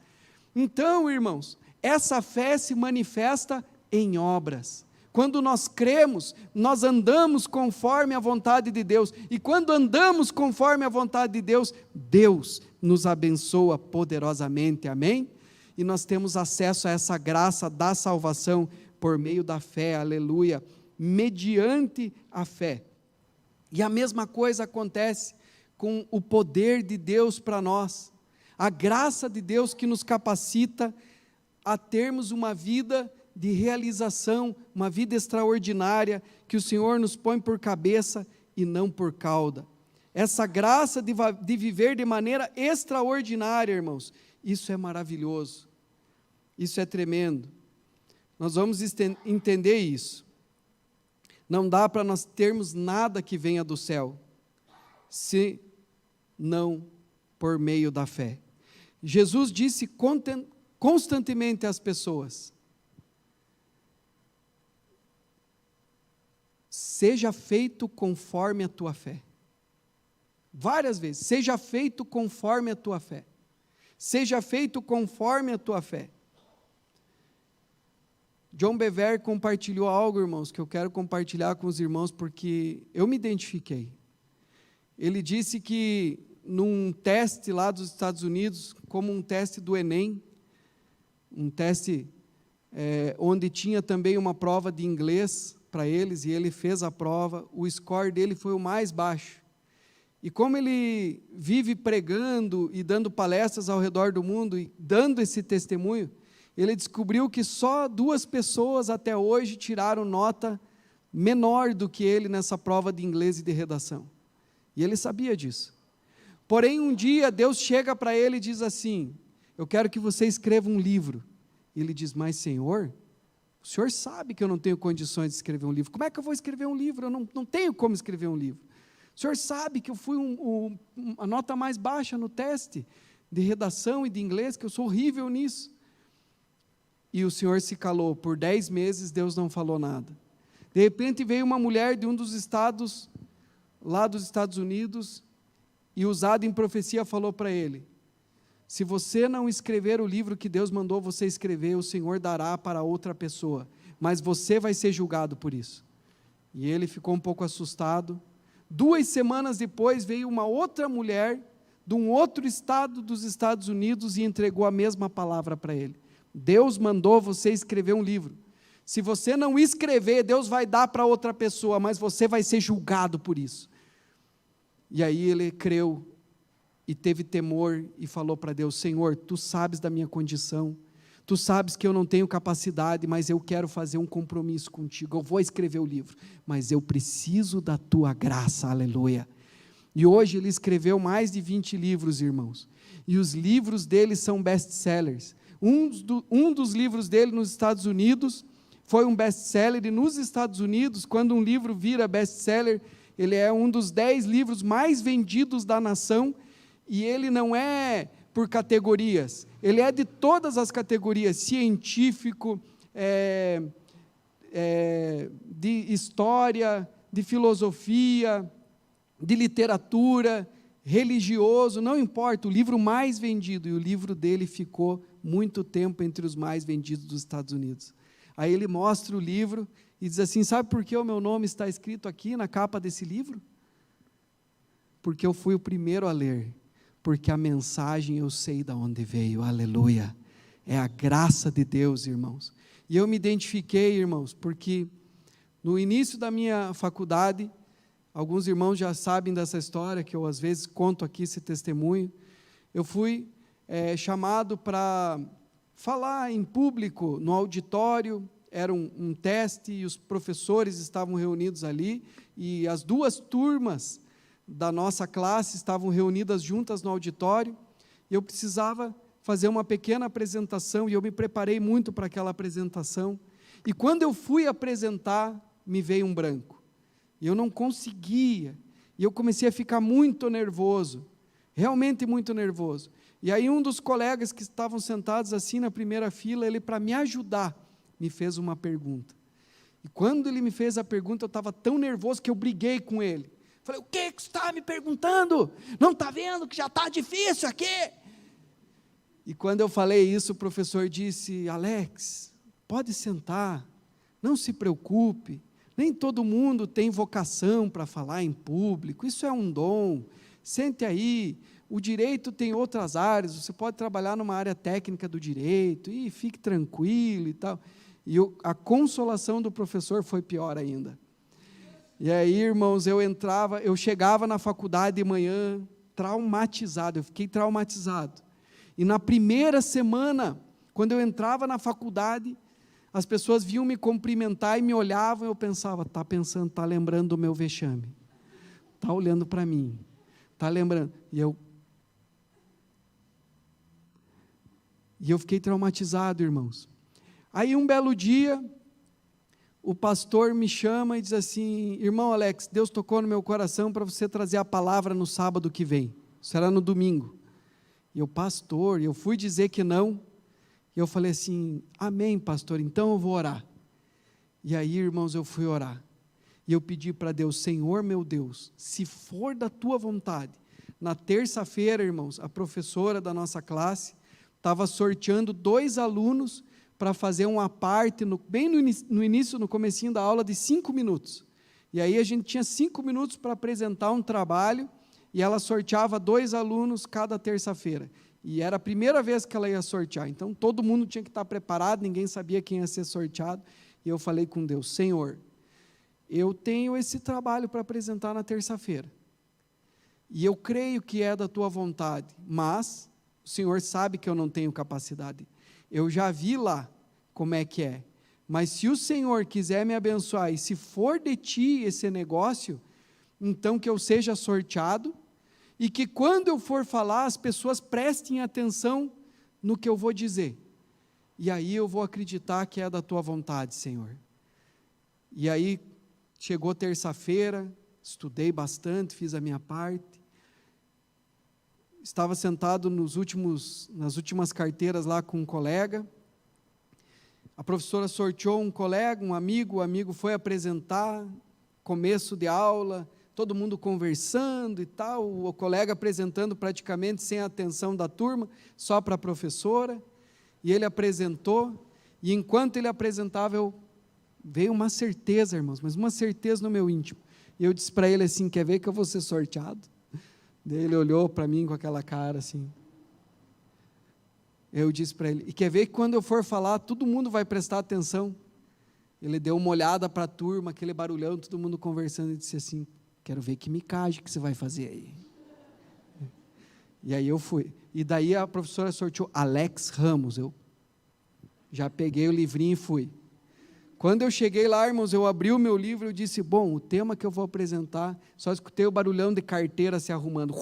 Então, irmãos, essa fé se manifesta em obras. Quando nós cremos, nós andamos conforme a vontade de Deus. E quando andamos conforme a vontade de Deus, Deus nos abençoa poderosamente, amém? E nós temos acesso a essa graça da salvação por meio da fé, aleluia, mediante a fé. E a mesma coisa acontece com o poder de Deus para nós, a graça de Deus que nos capacita a termos uma vida de realização, uma vida extraordinária, que o Senhor nos põe por cabeça e não por cauda. Essa graça de viver de maneira extraordinária, irmãos, isso é maravilhoso, isso é tremendo. Nós vamos entender isso. Não dá para nós termos nada que venha do céu, se não por meio da fé. Jesus disse constantemente às pessoas: seja feito conforme a tua fé. Várias vezes, seja feito conforme a tua fé. Seja feito conforme a tua fé. John Bevere compartilhou algo, irmãos, que eu quero compartilhar com os irmãos, porque eu me identifiquei. Ele disse que num teste lá dos Estados Unidos, como um teste do Enem, um teste onde tinha também uma prova de inglês para eles, e ele fez a prova, o score dele foi o mais baixo. E como ele vive pregando e dando palestras ao redor do mundo, e dando esse testemunho, ele descobriu que só 2 pessoas até hoje tiraram nota menor do que ele nessa prova de inglês e de redação. E ele sabia disso. Porém, um dia, Deus chega para ele e diz assim: eu quero que você escreva um livro. E ele diz: mas Senhor, o Senhor sabe que eu não tenho condições de escrever um livro. Como é que eu vou escrever um livro? Eu não tenho como escrever um livro. O Senhor sabe que eu fui a nota mais baixa no teste de redação e de inglês, que eu sou horrível nisso. E o Senhor se calou. Por 10 meses, Deus não falou nada. De repente, veio uma mulher de um dos estados, lá dos Estados Unidos, e usada em profecia falou para ele: se você não escrever o livro que Deus mandou você escrever, o Senhor dará para outra pessoa, mas você vai ser julgado por isso. E ele ficou um pouco assustado. 2 semanas depois, veio uma outra mulher, de um outro estado dos Estados Unidos e entregou a mesma palavra para ele. Deus mandou você escrever um livro. Se você não escrever, Deus vai dar para outra pessoa, mas você vai ser julgado por isso. E aí ele creu e teve temor e falou para Deus: Senhor, Tu sabes da minha condição, Tu sabes que eu não tenho capacidade, mas eu quero fazer um compromisso contigo, eu vou escrever o livro, mas eu preciso da Tua graça, aleluia. E hoje ele escreveu mais de 20 livros, irmãos, e os livros dele são best-sellers. Um dos livros dele nos Estados Unidos foi um best-seller, e nos Estados Unidos, quando um livro vira best-seller, ele é um dos 10 livros mais vendidos da nação, e ele não é por categorias, ele é de todas as categorias, científico, de história, de filosofia, de literatura, religioso, não importa, o livro mais vendido, e o livro dele ficou muito tempo entre os mais vendidos dos Estados Unidos. Aí ele mostra o livro e diz assim: sabe por que o meu nome está escrito aqui na capa desse livro? Porque eu fui o primeiro a ler, porque a mensagem eu sei de onde veio, aleluia, é a graça de Deus, irmãos. E eu me identifiquei, irmãos, porque no início da minha faculdade, alguns irmãos já sabem dessa história, que eu às vezes conto aqui esse testemunho, eu fui chamado para falar em público, no auditório, era um teste, e os professores estavam reunidos ali, e as duas turmas da nossa classe estavam reunidas juntas no auditório, e eu precisava fazer uma pequena apresentação, e eu me preparei muito para aquela apresentação, e quando eu fui apresentar, me veio um branco, e eu não conseguia, e eu comecei a ficar muito nervoso, realmente muito nervoso. E aí um dos colegas que estavam sentados assim na primeira fila, ele, para me ajudar, me fez uma pergunta. E quando ele me fez a pergunta, eu estava tão nervoso que eu briguei com ele. Falei: o que você está me perguntando? Não está vendo que já está difícil aqui? E quando eu falei isso, o professor disse: Alex, pode sentar, não se preocupe, nem todo mundo tem vocação para falar em público, isso é um dom, sente aí, o direito tem outras áreas, você pode trabalhar numa área técnica do direito, e fique tranquilo e tal. E a consolação do professor foi pior ainda. E aí, irmãos, eu chegava na faculdade de manhã traumatizado, eu fiquei traumatizado. E na primeira semana, quando eu entrava na faculdade, as pessoas vinham me cumprimentar e me olhavam, e eu pensava: está lembrando do meu vexame, está olhando para mim, está lembrando, e eu fiquei traumatizado, irmãos. Aí um belo dia, o pastor me chama e diz assim: irmão Alex, Deus tocou no meu coração para você trazer a palavra no sábado que vem, isso era no domingo. E eu: pastor, eu fui dizer que não, e eu falei assim: amém, pastor, então eu vou orar. E aí, irmãos, eu fui orar, e eu pedi para Deus: Senhor meu Deus, se for da tua vontade. Na terça-feira, irmãos, a professora da nossa classe estava sorteando 2 alunos para fazer uma parte, bem no início, no comecinho da aula, de 5 minutos. E aí a gente tinha 5 minutos para apresentar um trabalho, e ela sorteava 2 alunos cada terça-feira. E era a primeira vez que ela ia sortear, então todo mundo tinha que estar preparado, ninguém sabia quem ia ser sorteado. E eu falei com Deus: Senhor, eu tenho esse trabalho para apresentar na terça-feira, e eu creio que é da tua vontade, mas o Senhor sabe que eu não tenho capacidade, eu já vi lá como é que é, mas se o Senhor quiser me abençoar, e se for de ti esse negócio, então que eu seja sorteado, e que quando eu for falar, as pessoas prestem atenção no que eu vou dizer, e aí eu vou acreditar que é da tua vontade, Senhor. E aí, chegou terça-feira, estudei bastante, fiz a minha parte, estava sentado nas últimas carteiras lá com um colega, a professora sorteou um colega, um amigo, o amigo foi apresentar, começo de aula, todo mundo conversando e tal, o colega apresentando praticamente sem a atenção da turma, só para a professora, e ele apresentou, e enquanto ele apresentava, veio uma certeza, irmãos, mas uma certeza no meu íntimo, e eu disse para ele assim: quer ver que eu vou ser sorteado? Daí ele olhou para mim com aquela cara assim. Eu disse para ele, e quer ver que quando eu for falar, todo mundo vai prestar atenção? Ele deu uma olhada para a turma, aquele barulhão, todo mundo conversando, e disse assim, quero ver que micagem que você vai fazer aí. E aí eu fui. E daí a professora sorteou Alex Ramos. Eu já peguei o livrinho e fui. Quando eu cheguei lá, irmãos, eu abri o meu livro e eu disse, bom, o tema que eu vou apresentar, só escutei o barulhão de carteira se arrumando.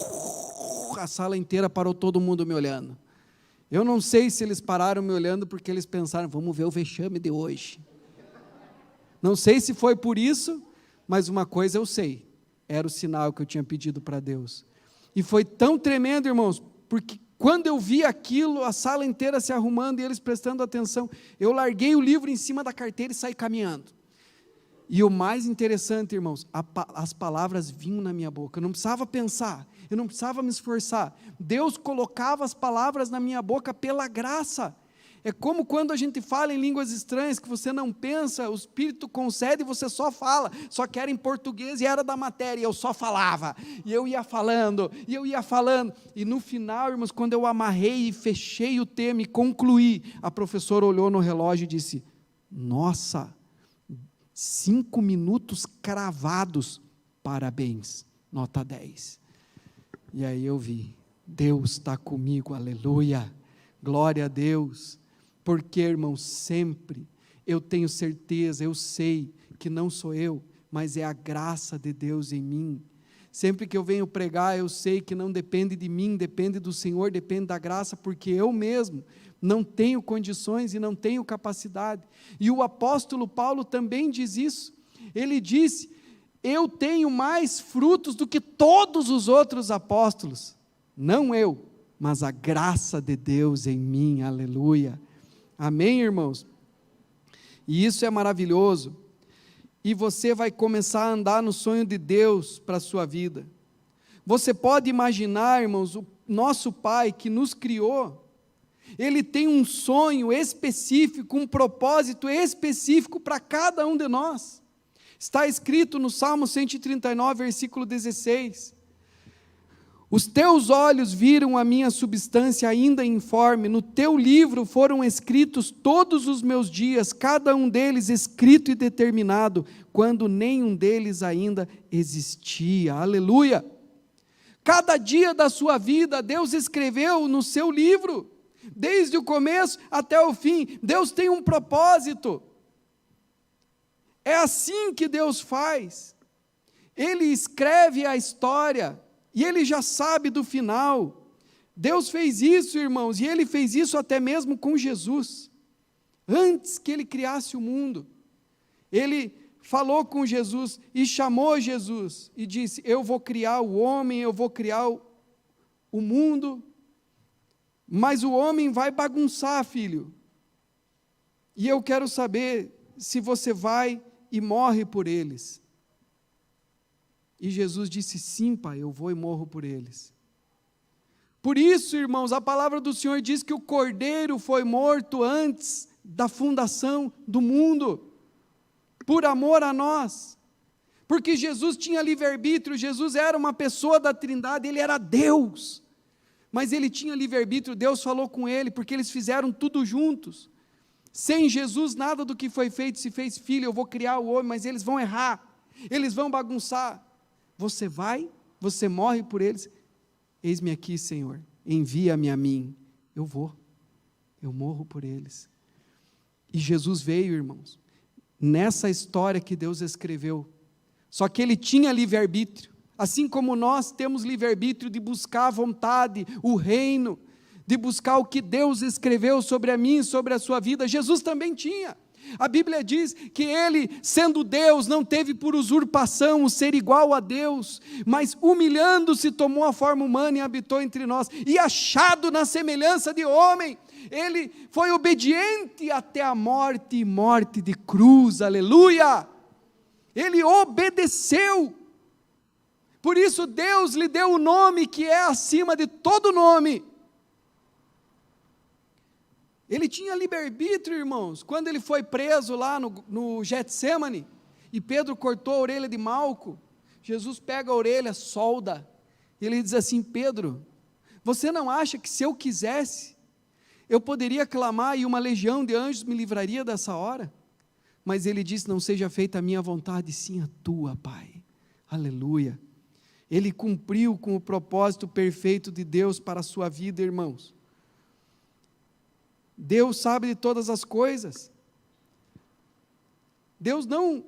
A sala inteira parou, todo mundo me olhando. Eu não sei se eles pararam me olhando porque eles pensaram, vamos ver o vexame de hoje. Não sei se foi por isso, mas uma coisa eu sei, era o sinal que eu tinha pedido para Deus. E foi tão tremendo, irmãos, porque quando eu vi aquilo, a sala inteira se arrumando e eles prestando atenção, eu larguei o livro em cima da carteira e saí caminhando. E o mais interessante, irmãos, as palavras vinham na minha boca, eu não precisava pensar, eu não precisava me esforçar, Deus colocava as palavras na minha boca pela graça. É como quando a gente fala em línguas estranhas, que você não pensa, o Espírito concede e você só fala, só que era em português e era da matéria, e eu só falava, e eu ia falando, e no final, irmãos, quando eu amarrei e fechei o tema e concluí, a professora olhou no relógio e disse, nossa, 5 minutos cravados, parabéns, nota 10, e aí eu vi, Deus está comigo, aleluia, glória a Deus, porque, irmãos, sempre eu tenho certeza, eu sei que não sou eu, mas é a graça de Deus em mim. Sempre que eu venho pregar, eu sei que não depende de mim, depende do Senhor, depende da graça, porque eu mesmo não tenho condições e não tenho capacidade. E o apóstolo Paulo também diz isso. Ele disse, eu tenho mais frutos do que todos os outros apóstolos. Não eu, mas a graça de Deus em mim, aleluia. Amém, irmãos? E isso é maravilhoso. E você vai começar a andar no sonho de Deus para a sua vida. Você pode imaginar, irmãos, o nosso Pai que nos criou, Ele tem um sonho específico, um propósito específico para cada um de nós. Está escrito no Salmo 139, versículo 16. Os teus olhos viram a minha substância ainda informe, no teu livro foram escritos todos os meus dias, cada um deles escrito e determinado, quando nenhum deles ainda existia, aleluia. Cada dia da sua vida, Deus escreveu no seu livro, desde o começo até o fim, Deus tem um propósito, é assim que Deus faz, Ele escreve a história, e Ele já sabe do final. Deus fez isso, irmãos, e Ele fez isso até mesmo com Jesus. Antes que Ele criasse o mundo, Ele falou com Jesus e chamou Jesus e disse, eu vou criar o homem, eu vou criar o mundo, mas o homem vai bagunçar, filho. E eu quero saber se você vai e morre por eles. E Jesus disse, sim, Pai, eu vou e morro por eles. Por isso, irmãos, a palavra do Senhor diz que o Cordeiro foi morto antes da fundação do mundo, por amor a nós, porque Jesus tinha livre-arbítrio, Jesus era uma pessoa da Trindade, Ele era Deus, mas Ele tinha livre-arbítrio, Deus falou com Ele, porque eles fizeram tudo juntos. Sem Jesus, nada do que foi feito se fez. Filho, eu vou criar o homem, mas eles vão errar, eles vão bagunçar. Você vai, você morre por eles. Eis-me aqui, Senhor, envia-me a mim. Eu vou, eu morro por eles. E Jesus veio, irmãos, nessa história que Deus escreveu. Só que Ele tinha livre-arbítrio, assim como nós temos livre-arbítrio de buscar a vontade, o reino, de buscar o que Deus escreveu sobre a mim e sobre a sua vida, Jesus também tinha. A Bíblia diz que Ele, sendo Deus, não teve por usurpação o ser igual a Deus, mas humilhando-se, tomou a forma humana e habitou entre nós, e achado na semelhança de homem, Ele foi obediente até a morte, e morte de cruz, aleluia, Ele obedeceu, por isso Deus lhe deu o nome que é acima de todo nome. Ele tinha livre-arbítrio, irmãos, quando ele foi preso lá no Getsemane, e Pedro cortou a orelha de Malco, Jesus pega a orelha, solda, Ele diz assim: Pedro, você não acha que se eu quisesse, eu poderia clamar e uma legião de anjos me livraria dessa hora? Mas ele diz: não seja feita a minha vontade, sim a tua, Pai. Aleluia. Ele cumpriu com o propósito perfeito de Deus para a sua vida, irmãos. Deus sabe de todas as coisas. Deus não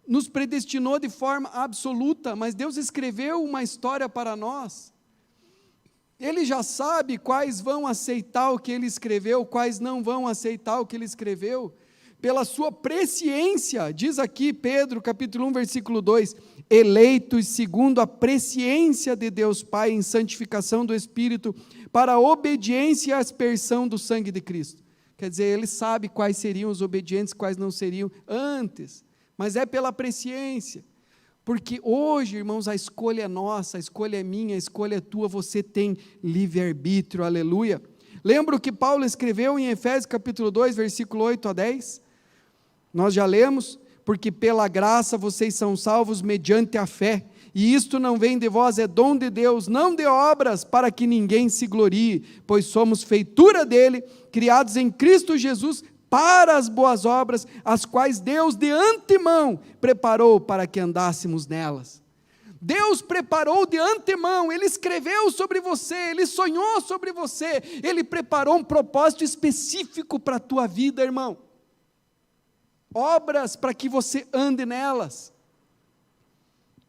nos predestinou de forma absoluta, mas Deus escreveu uma história para nós. Ele já sabe quais vão aceitar o que Ele escreveu, quais não vão aceitar o que Ele escreveu. Pela sua presciência, diz aqui Pedro, capítulo 1, versículo 2, eleitos segundo a presciência de Deus Pai, em santificação do Espírito, para a obediência e a aspersão do sangue de Cristo. Quer dizer, Ele sabe quais seriam os obedientes, quais não seriam antes, mas é pela presciência, porque hoje, irmãos, a escolha é nossa, a escolha é minha, a escolha é tua, você tem livre-arbítrio, aleluia. Lembra o que Paulo escreveu em Efésios capítulo 2, versículo 8 a 10? Nós já lemos: porque pela graça vocês são salvos mediante a fé, e isto não vem de vós, é dom de Deus, não de obras, para que ninguém se glorie, pois somos feitura dele, criados em Cristo Jesus, para as boas obras, as quais Deus de antemão preparou para que andássemos nelas. Deus preparou de antemão, Ele escreveu sobre você, Ele sonhou sobre você, Ele preparou um propósito específico para a tua vida, irmão. Obras para que você ande nelas.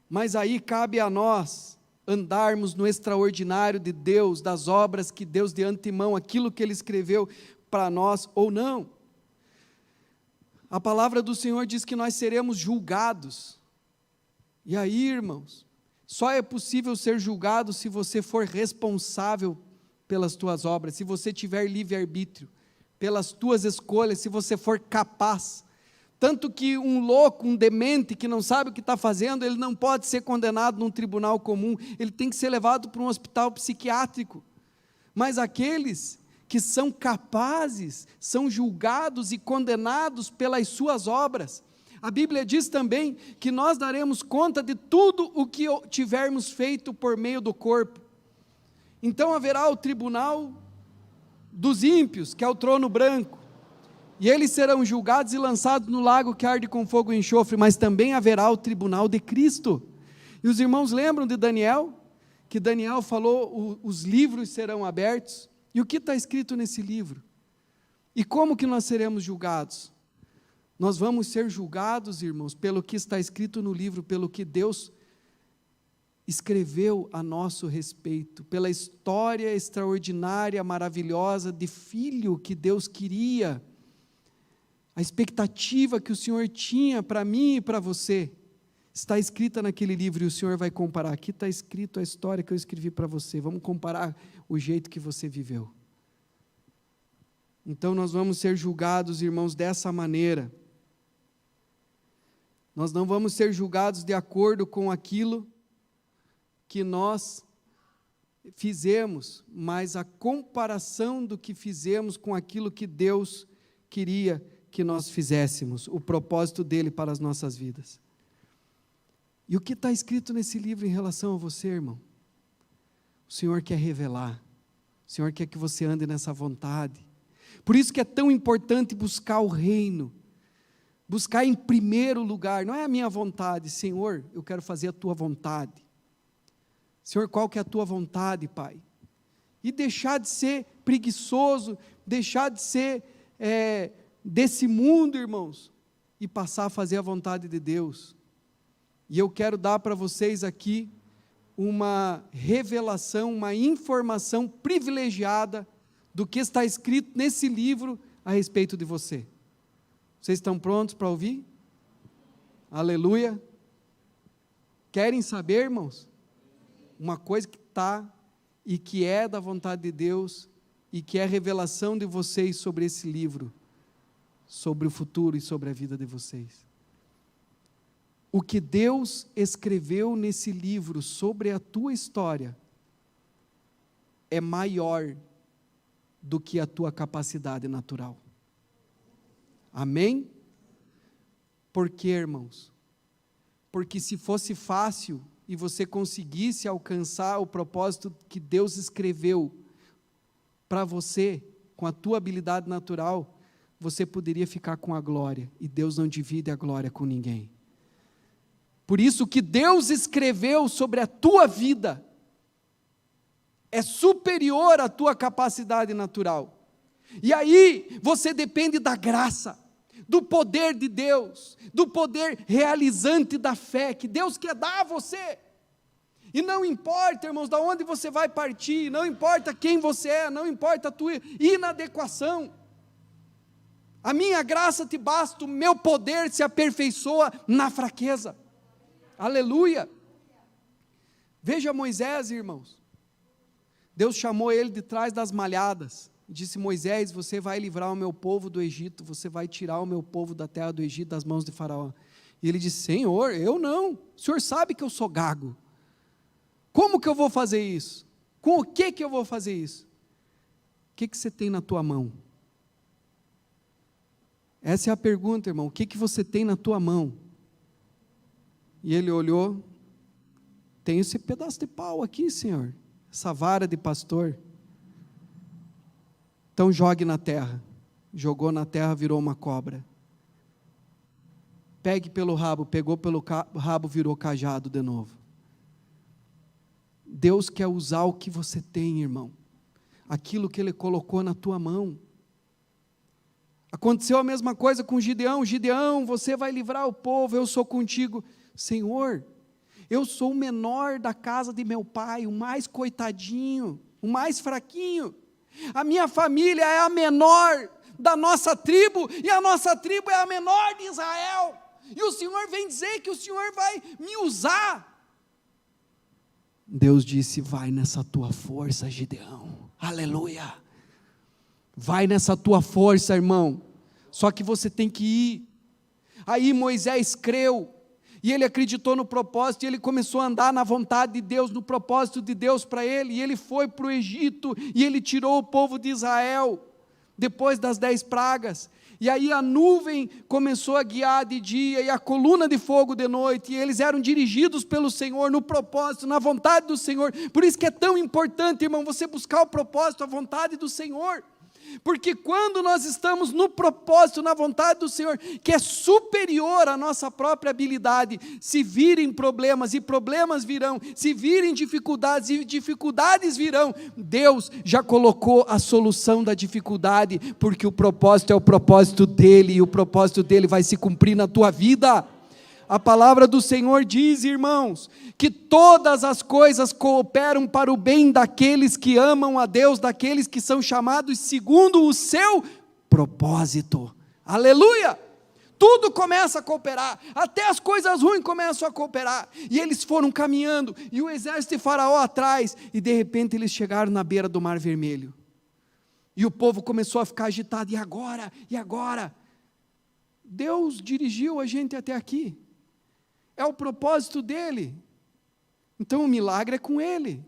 Mas aí cabe a nós andarmos no extraordinário de Deus, das obras que Deus de antemão, aquilo que Ele escreveu para nós ou não. A palavra do Senhor diz que nós seremos julgados. E aí, irmãos, só é possível ser julgado se você for responsável pelas tuas obras, se você tiver livre-arbítrio, pelas tuas escolhas, se você for capaz. Tanto que um louco, um demente que não sabe o que está fazendo, ele não pode ser condenado num tribunal comum, ele tem que ser levado para um hospital psiquiátrico. Mas aqueles que são capazes, são julgados e condenados pelas suas obras. A Bíblia diz também que nós daremos conta de tudo o que tivermos feito por meio do corpo. Então haverá o tribunal dos ímpios, que é o trono branco, e eles serão julgados e lançados no lago que arde com fogo e enxofre, mas também haverá o tribunal de Cristo. E os irmãos lembram de Daniel? Que Daniel falou, os livros serão abertos. E o que está escrito nesse livro? E como que nós seremos julgados? Nós vamos ser julgados, irmãos, pelo que está escrito no livro, pelo que Deus escreveu a nosso respeito, pela história extraordinária, maravilhosa de filho que Deus queria, a expectativa que o Senhor tinha para mim e para você, está escrita naquele livro, e o Senhor vai comparar. Aqui está escrito a história que eu escrevi para você, vamos comparar o jeito que você viveu. Então nós vamos ser julgados, irmãos, dessa maneira. Nós não vamos ser julgados de acordo com aquilo que nós fizemos, mas a comparação do que fizemos com aquilo que Deus queria que nós fizéssemos, o propósito dele para as nossas vidas. E o que está escrito nesse livro em relação a você, irmão? O Senhor quer revelar, o Senhor quer que você ande nessa vontade. Por isso que é tão importante buscar o reino, buscar em primeiro lugar, não é a minha vontade, Senhor, eu quero fazer a tua vontade. Senhor, qual que é a tua vontade, Pai? E deixar de ser preguiçoso, deixar de ser desse mundo, irmãos, e passar a fazer a vontade de Deus. E eu quero dar para vocês aqui uma revelação, uma informação privilegiada do que está escrito nesse livro a respeito de você. Vocês estão prontos para ouvir? Aleluia! Querem saber, irmãos? Uma coisa que está e que é da vontade de Deus e que é a revelação de vocês sobre esse livro, sobre o futuro e sobre a vida de vocês. O que Deus escreveu nesse livro sobre a tua história é maior do que a tua capacidade natural. Amém? Por quê, irmãos? Porque se fosse fácil, e você conseguisse alcançar o propósito que Deus escreveu para você, com a tua habilidade natural, você poderia ficar com a glória, e Deus não divide a glória com ninguém. Por isso, o que Deus escreveu sobre a tua vida é superior à tua capacidade natural. E aí, você depende da graça, do poder de Deus, do poder realizante da fé, que Deus quer dar a você. E não importa, irmãos, de onde você vai partir, não importa quem você é, não importa a tua inadequação. A minha graça te basta, o meu poder se aperfeiçoa na fraqueza. Aleluia! Veja Moisés, irmãos. Deus chamou ele de trás das malhadas. Disse: Moisés, você vai livrar o meu povo do Egito, você vai tirar o meu povo da terra do Egito das mãos de Faraó. E ele disse: Senhor, eu não, o Senhor sabe que eu sou gago, como que eu vou fazer isso? Com o que eu vou fazer isso? O que você tem na tua mão? Essa é a pergunta, irmão, o que você tem na tua mão? E ele olhou: tem esse pedaço de pau aqui, Senhor, essa vara de pastor. Então jogue na terra. Jogou na terra, virou uma cobra. Pegue pelo rabo, pegou pelo rabo, virou cajado de novo. Deus quer usar o que você tem, irmão, aquilo que Ele colocou na tua mão. Aconteceu a mesma coisa com Gideão. Gideão, você vai livrar o povo, eu sou contigo. Senhor, eu sou o menor da casa de meu pai, o mais coitadinho, o mais fraquinho. A minha família é a menor da nossa tribo, e a nossa tribo é a menor de Israel, e o Senhor vem dizer que o Senhor vai me usar. Deus disse: vai nessa tua força, Gideão, aleluia, vai nessa tua força, irmão, só que você tem que ir. Aí Moisés creu, e ele acreditou no propósito, e ele começou a andar na vontade de Deus, no propósito de Deus para ele, e ele foi para o Egito, e ele tirou o povo de Israel, depois das 10 pragas, e aí a nuvem começou a guiar de dia, e a coluna de fogo de noite, e eles eram dirigidos pelo Senhor, no propósito, na vontade do Senhor. Por isso que é tão importante, irmão, você buscar o propósito, a vontade do Senhor, porque quando nós estamos no propósito, na vontade do Senhor, que é superior à nossa própria habilidade, se virem problemas, e problemas virão, se virem dificuldades, e dificuldades virão, Deus já colocou a solução da dificuldade, porque o propósito é o propósito dEle, e o propósito dEle vai se cumprir na tua vida. A palavra do Senhor diz, irmãos, que todas as coisas cooperam para o bem daqueles que amam a Deus, daqueles que são chamados segundo o seu propósito. Aleluia! Tudo começa a cooperar, até as coisas ruins começam a cooperar, e eles foram caminhando, e o exército de Faraó atrás, e de repente eles chegaram na beira do Mar Vermelho, e o povo começou a ficar agitado: e agora? E agora? Deus dirigiu a gente até aqui, é o propósito dEle, então o milagre é com Ele.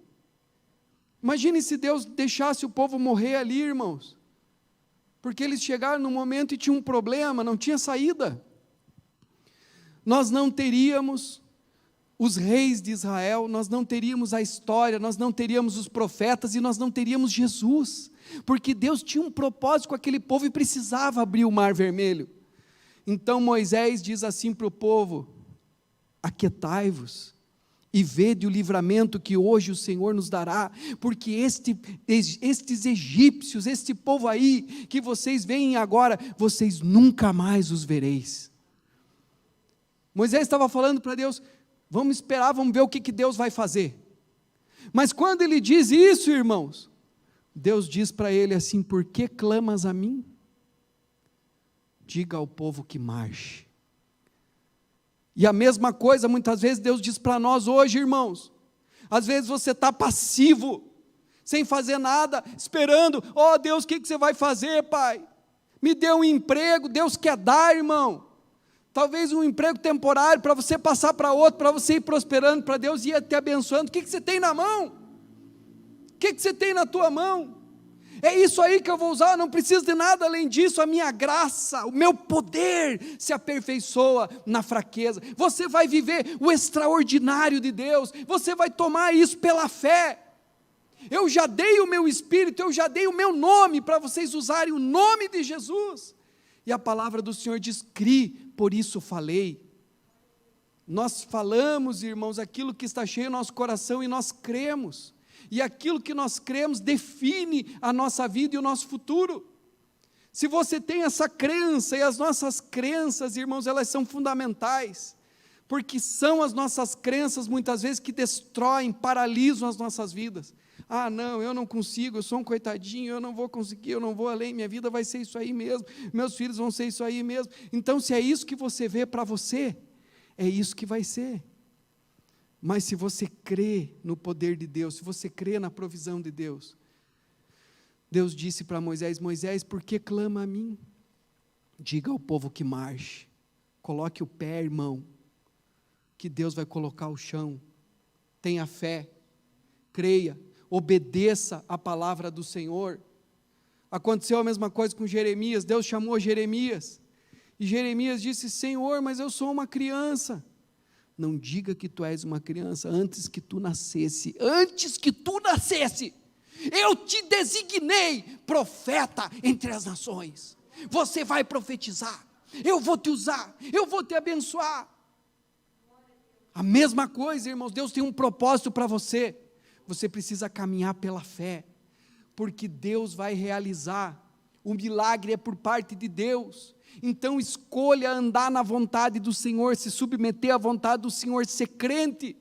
Imagine se Deus deixasse o povo morrer ali, irmãos, porque eles chegaram no momento e tinham um problema, não tinha saída. Nós não teríamos os reis de Israel, nós não teríamos a história, nós não teríamos os profetas, e nós não teríamos Jesus, porque Deus tinha um propósito com aquele povo e precisava abrir o Mar Vermelho. Então Moisés diz assim para o povo: aquietai-vos e vede o livramento que hoje o Senhor nos dará, porque estes egípcios, este povo aí, que vocês veem agora, vocês nunca mais os vereis. Moisés estava falando para Deus: vamos esperar, vamos ver o que Deus vai fazer. Mas quando ele diz isso, irmãos, Deus diz para ele assim: por que clamas a mim? Diga ao povo que marche. E a mesma coisa, muitas vezes Deus diz para nós hoje, irmãos. Às vezes você está passivo, sem fazer nada, esperando: oh Deus, o que você vai fazer, Pai? Me dê um emprego. Deus quer dar, irmão. Talvez um emprego temporário, para você passar para outro, para você ir prosperando, para Deus ir te abençoando. O que você tem na mão? O que você tem na tua mão? É isso aí que eu vou usar, não preciso de nada além disso, a minha graça, o meu poder se aperfeiçoa na fraqueza. Você vai viver o extraordinário de Deus, você vai tomar isso pela fé. Eu já dei o meu espírito, eu já dei o meu nome, para vocês usarem o nome de Jesus. E a palavra do Senhor diz: cri, por isso falei. Nós falamos, irmãos, aquilo que está cheio no nosso coração e nós cremos. E aquilo que nós cremos define a nossa vida e o nosso futuro. Se você tem essa crença, e as nossas crenças, irmãos, elas são fundamentais, porque são as nossas crenças muitas vezes que destroem, paralisam as nossas vidas. Ah, não, eu não consigo, eu sou um coitadinho, eu não vou conseguir, eu não vou além, minha vida vai ser isso aí mesmo, meus filhos vão ser isso aí mesmo. Então, se é isso que você vê para você, é isso que vai ser. Mas se você crê no poder de Deus, se você crê na provisão de Deus, Deus disse para Moisés: Moisés, por que clama a mim? Diga ao povo que marche, coloque o pé, irmão, que Deus vai colocar o chão. Tenha fé, creia, obedeça a palavra do Senhor. Aconteceu a mesma coisa com Jeremias. Deus chamou Jeremias, e Jeremias disse: Senhor, mas eu sou uma criança. Não diga que tu és uma criança, antes que tu nascesse, eu te designei profeta entre as nações. Você vai profetizar, eu vou te usar, eu vou te abençoar. A mesma coisa, irmãos, Deus tem um propósito para você. Você precisa caminhar pela fé, porque Deus vai realizar. O milagre é por parte de Deus. Então escolha andar na vontade do Senhor, se submeter à vontade do Senhor, ser crente,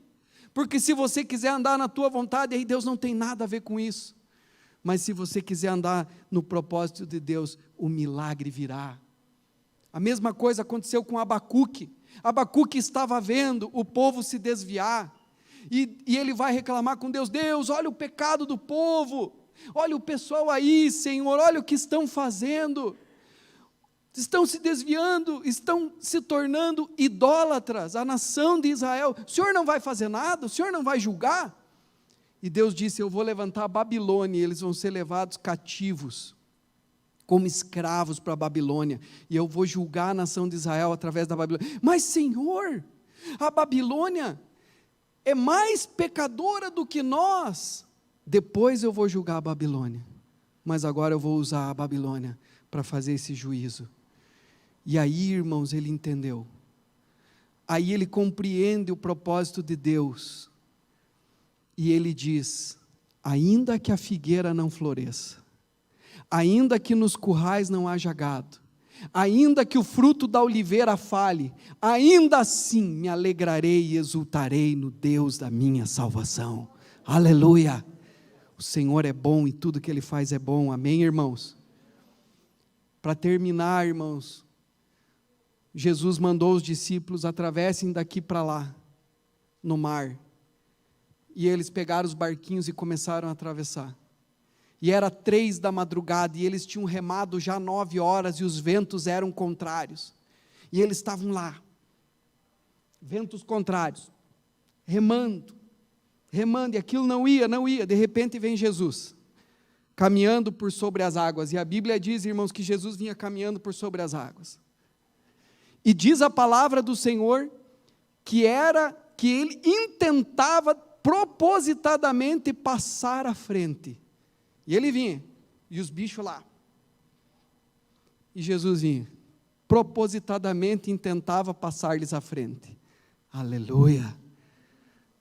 porque se você quiser andar na tua vontade, aí Deus não tem nada a ver com isso. Mas se você quiser andar no propósito de Deus, o milagre virá. A mesma coisa aconteceu com Abacuque. Abacuque estava vendo o povo se desviar, e ele vai reclamar com Deus: Deus, olha o pecado do povo, olha o pessoal aí, Senhor, olha o que estão fazendo, estão se desviando, estão se tornando idólatras, a nação de Israel. O Senhor não vai fazer nada? O Senhor não vai julgar? E Deus disse: eu vou levantar a Babilônia, e eles vão ser levados cativos, como escravos para a Babilônia, e eu vou julgar a nação de Israel através da Babilônia. Mas Senhor, a Babilônia é mais pecadora do que nós. Depois eu vou julgar a Babilônia, mas agora eu vou usar a Babilônia para fazer esse juízo. E aí, irmãos, ele entendeu. Aí ele compreende o propósito de Deus. E ele diz: ainda que a figueira não floresça, ainda que nos currais não haja gado, ainda que o fruto da oliveira fale, ainda assim me alegrarei e exultarei no Deus da minha salvação. Aleluia! O Senhor é bom e tudo que Ele faz é bom. Amém, irmãos? Para terminar, irmãos, Jesus mandou os discípulos: atravessem daqui para lá, no mar. E eles pegaram os barquinhos e começaram a atravessar. E era 3 da madrugada, e eles tinham remado já 9 horas, e os ventos eram contrários. E eles estavam lá, ventos contrários, remando, e aquilo não ia. De repente vem Jesus, caminhando por sobre as águas. E a Bíblia diz, irmãos, que Jesus vinha caminhando por sobre as águas. E diz a palavra do Senhor que ele intentava propositadamente passar à frente. E ele vinha, e os bichos lá. E Jesus vinha, propositadamente intentava passar-lhes à frente. Aleluia!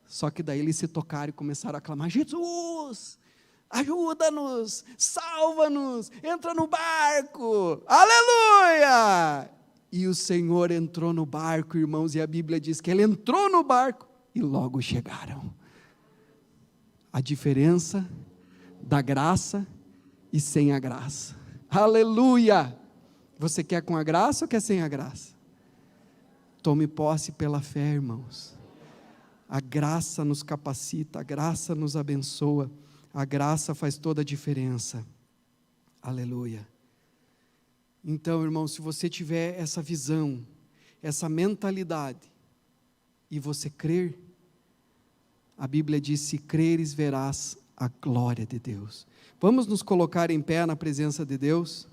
Só que daí eles se tocaram e começaram a clamar: Jesus, ajuda-nos, salva-nos, entra no barco, aleluia! E o Senhor entrou no barco, irmãos, e a Bíblia diz que Ele entrou no barco, e logo chegaram. A diferença da graça e sem a graça. Aleluia! Você quer com a graça ou quer sem a graça? Tome posse pela fé, irmãos. A graça nos capacita, a graça nos abençoa, a graça faz toda a diferença. Aleluia! Então, irmão, se você tiver essa visão, essa mentalidade, e você crer, a Bíblia diz: se creres verás a glória de Deus. Vamos nos colocar em pé na presença de Deus?